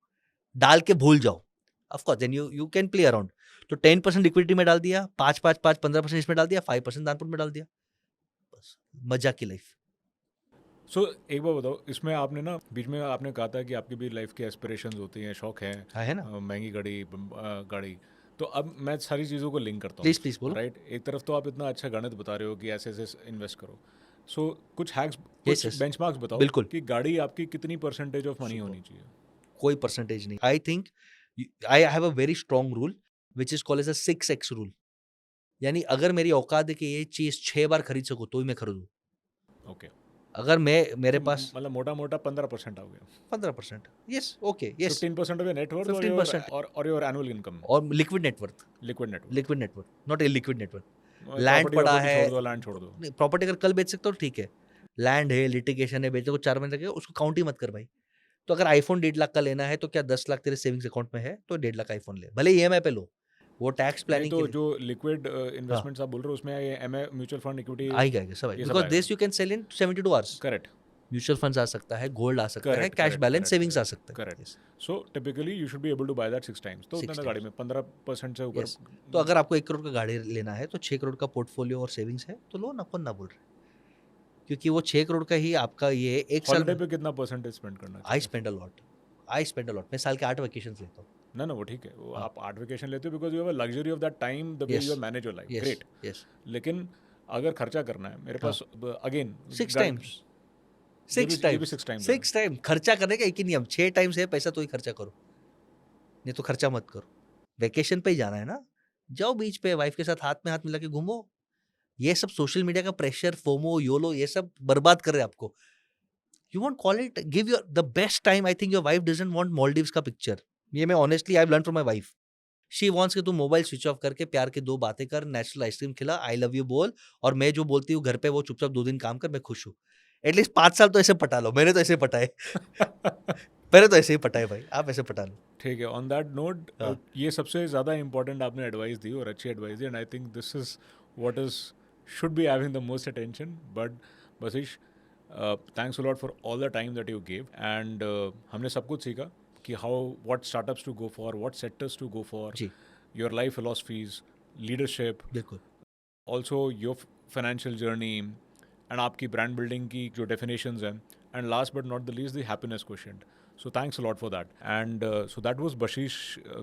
डाल के भूल जाओ। Of course then you can play around. तो 10% लिक्विडिटी में डाल दिया, 5-5-5 15% इसमें डाल दिया, 5% दानपुर में डाल दिया, बस मजा की लाइफ। सो एक बार बताओ, इसमें आपने ना बीच में आपने कहा था कि आपकी भी लाइफ की एस्पिरेशंस होती हैं, शौक हैं, हाँ, है ना। महंगी गाड़ी। तो अब मैं सारी चीज़ों को लिंक करता प्लीज हूँ, बोलो। राइट? एक तरफ तो आप इतना अच्छा गणित बता रहे हो कि ऐसे ऐसे इन्वेस्ट करो। सो कुछ हैक्स, Yes, कुछ yes. बेंचमार्क्स बताओ बिल्कुल। कि गाड़ी आपकी कितनी परसेंटेज ऑफ मनी Superb. होनी चाहिए? कोई परसेंटेज नहीं। I think I have a very strong rule which is called as a 6x rule. यानी अगर मेरी औकात है कि ये चीज 6 बार खरीद सकूं तो ही मैं खरीदूं। ओके, अगर मेरे पास मतलब मोटा मोटा 15% आ गया। 15%, yes, okay, yes, 15% of your net worth 15%, और योर एनुअल इनकम, और liquid net worth, liquid net worth. Liquid net worth, not a liquid net worth. Land property पड़ा वॉपर्टी है, छोड़ दो, लैंड छोड़ दो। नहीं, प्रॉपर्टी अगर कल बेच सकते हो तो ठीक है। लैंड है, लिटिगेशन है, बेचने को 4 महीने लगेगा, उसको काउंट ही मत कर भाई। तो अगर आईफोन 1.5 लाख का लेना है तो क्या 10 लाख तेरे सेविंग्स अकाउंट में है, तो 1.5 लाख आईफोन ले, भले EMI पे लो, वो टैक्स नहीं प्लानिंग के तो लिए। जो लिक्विड हाँ, इन्वेस्टमेंट्स आप बोल रहे हो उसमें ये म्यूचुअल फंड, इक्विटी, आएगा सब आएगा, ये सब बिकॉज आएगा। This you can sell in 72 hours. Correct, mutual funds आ सकता है, गोल्ड आ सकता है, correct, cash correct, balance correct, savings आ सकता है। Correct. Yes, so typically you should be able to buy that 6 times. तो 6 उतना गाड़ी times. में 15% से ऊपर। Yes. तो अगर आपको 1 करोड़ का गाड़ी लेना है तो 6 करोड़ का पोर्टफोलियो और सेविंग्स है तो लो ना, कौन ना बोल रहे, क्योंकि वो 6 करोड़ का ही आपका ये एक साल हॉलिडे में। पे कितना परसेंटेज स्पेंड करना आई चाहिए? Spend a lot, I spend a lot. मैं साल के 8 वेकेशन लेता हूँ। ना वो ठीक है, वो हाँ। आप 8 वेकेशन लेते हो because you have a luxury of that time, the way Yes. You manage your life, yes, great. Yes, लेकिन अगर खर्चा करना है मेरे हाँ। पास, अगेन 6 टाइम्स, 6 ये भी टाइम्स, 6 टाइम्स 6 टाइम खर्चा करने का एक ही नियम, 6 टाइम्स है पैसा तो ही खर्चा करो, नहीं तो खर्चा मत करो। वेकेशन पे ही जाना है ना, जाओ बीच पे, वाइफ के साथ हाथ में हाथ मिला के घूमो। ये सब सोशल मीडिया का प्रेशर, फोमो, योलो, ये सब बर्बाद कर रहे हैं आपको। You want call it, give your the best time. I think your wife doesn't want Maldives का पिक्चर। ये मैं honestly I have learn from my wife. She wants कि तू मोबाइल स्विच ऑफ करके प्यार के 2 बातें कर, नेचुरल आइसक्रीम खिला, आई लव यू बोल, और मैं जो बोलती हूँ घर पे वो चुपचाप 2 दिन काम कर, मैं खुश हूँ। एटलीस्ट 5 साल तो ऐसे पटा लो, मैंने तो ऐसे पटाए। मैंने तो ऐसे ही पटाए भाई, आप ऐसे पटा लो। ठीक है, ऑन दैट नोट, हाँ। ये सबसे ज़्यादा इंपॉर्टेंट आपने एडवाइस दी और अच्छी एडवाइस दी, and I think this is what is should be having the most attention. But Bashish, thanks a lot for all the time that you give, and हमने सब कुछ सीखा कि how, what startups to go for, what sectors to go for, जी, योर लाइफ फिलोसफीज, लीडरशिप, बिल्कुल। Also your financial journey, and आपकी ब्रांड बिल्डिंग की जो डेफिनेशंस हैं, and last but not the least the happiness question. So thanks a lot for that. And so that was Bashish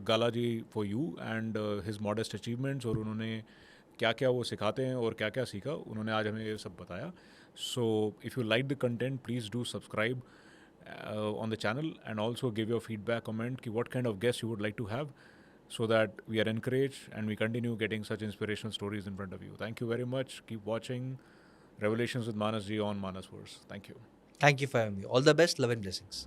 Galaji for you, and his modest achievements, और उन्होंने क्या क्या वो सिखाते हैं और क्या क्या सीखा, उन्होंने आज हमें ये सब बताया. So if you like the content, please do subscribe on the channel, and also give your feedback, comment कि what kind of guests you would like to have, so that we are encouraged and we continue getting such inspirational stories in front of you. Thank you very much. Keep watching Revelations with Manas Ji on Manas Verse. Thank you. Thank you for having me. All the best, love and blessings.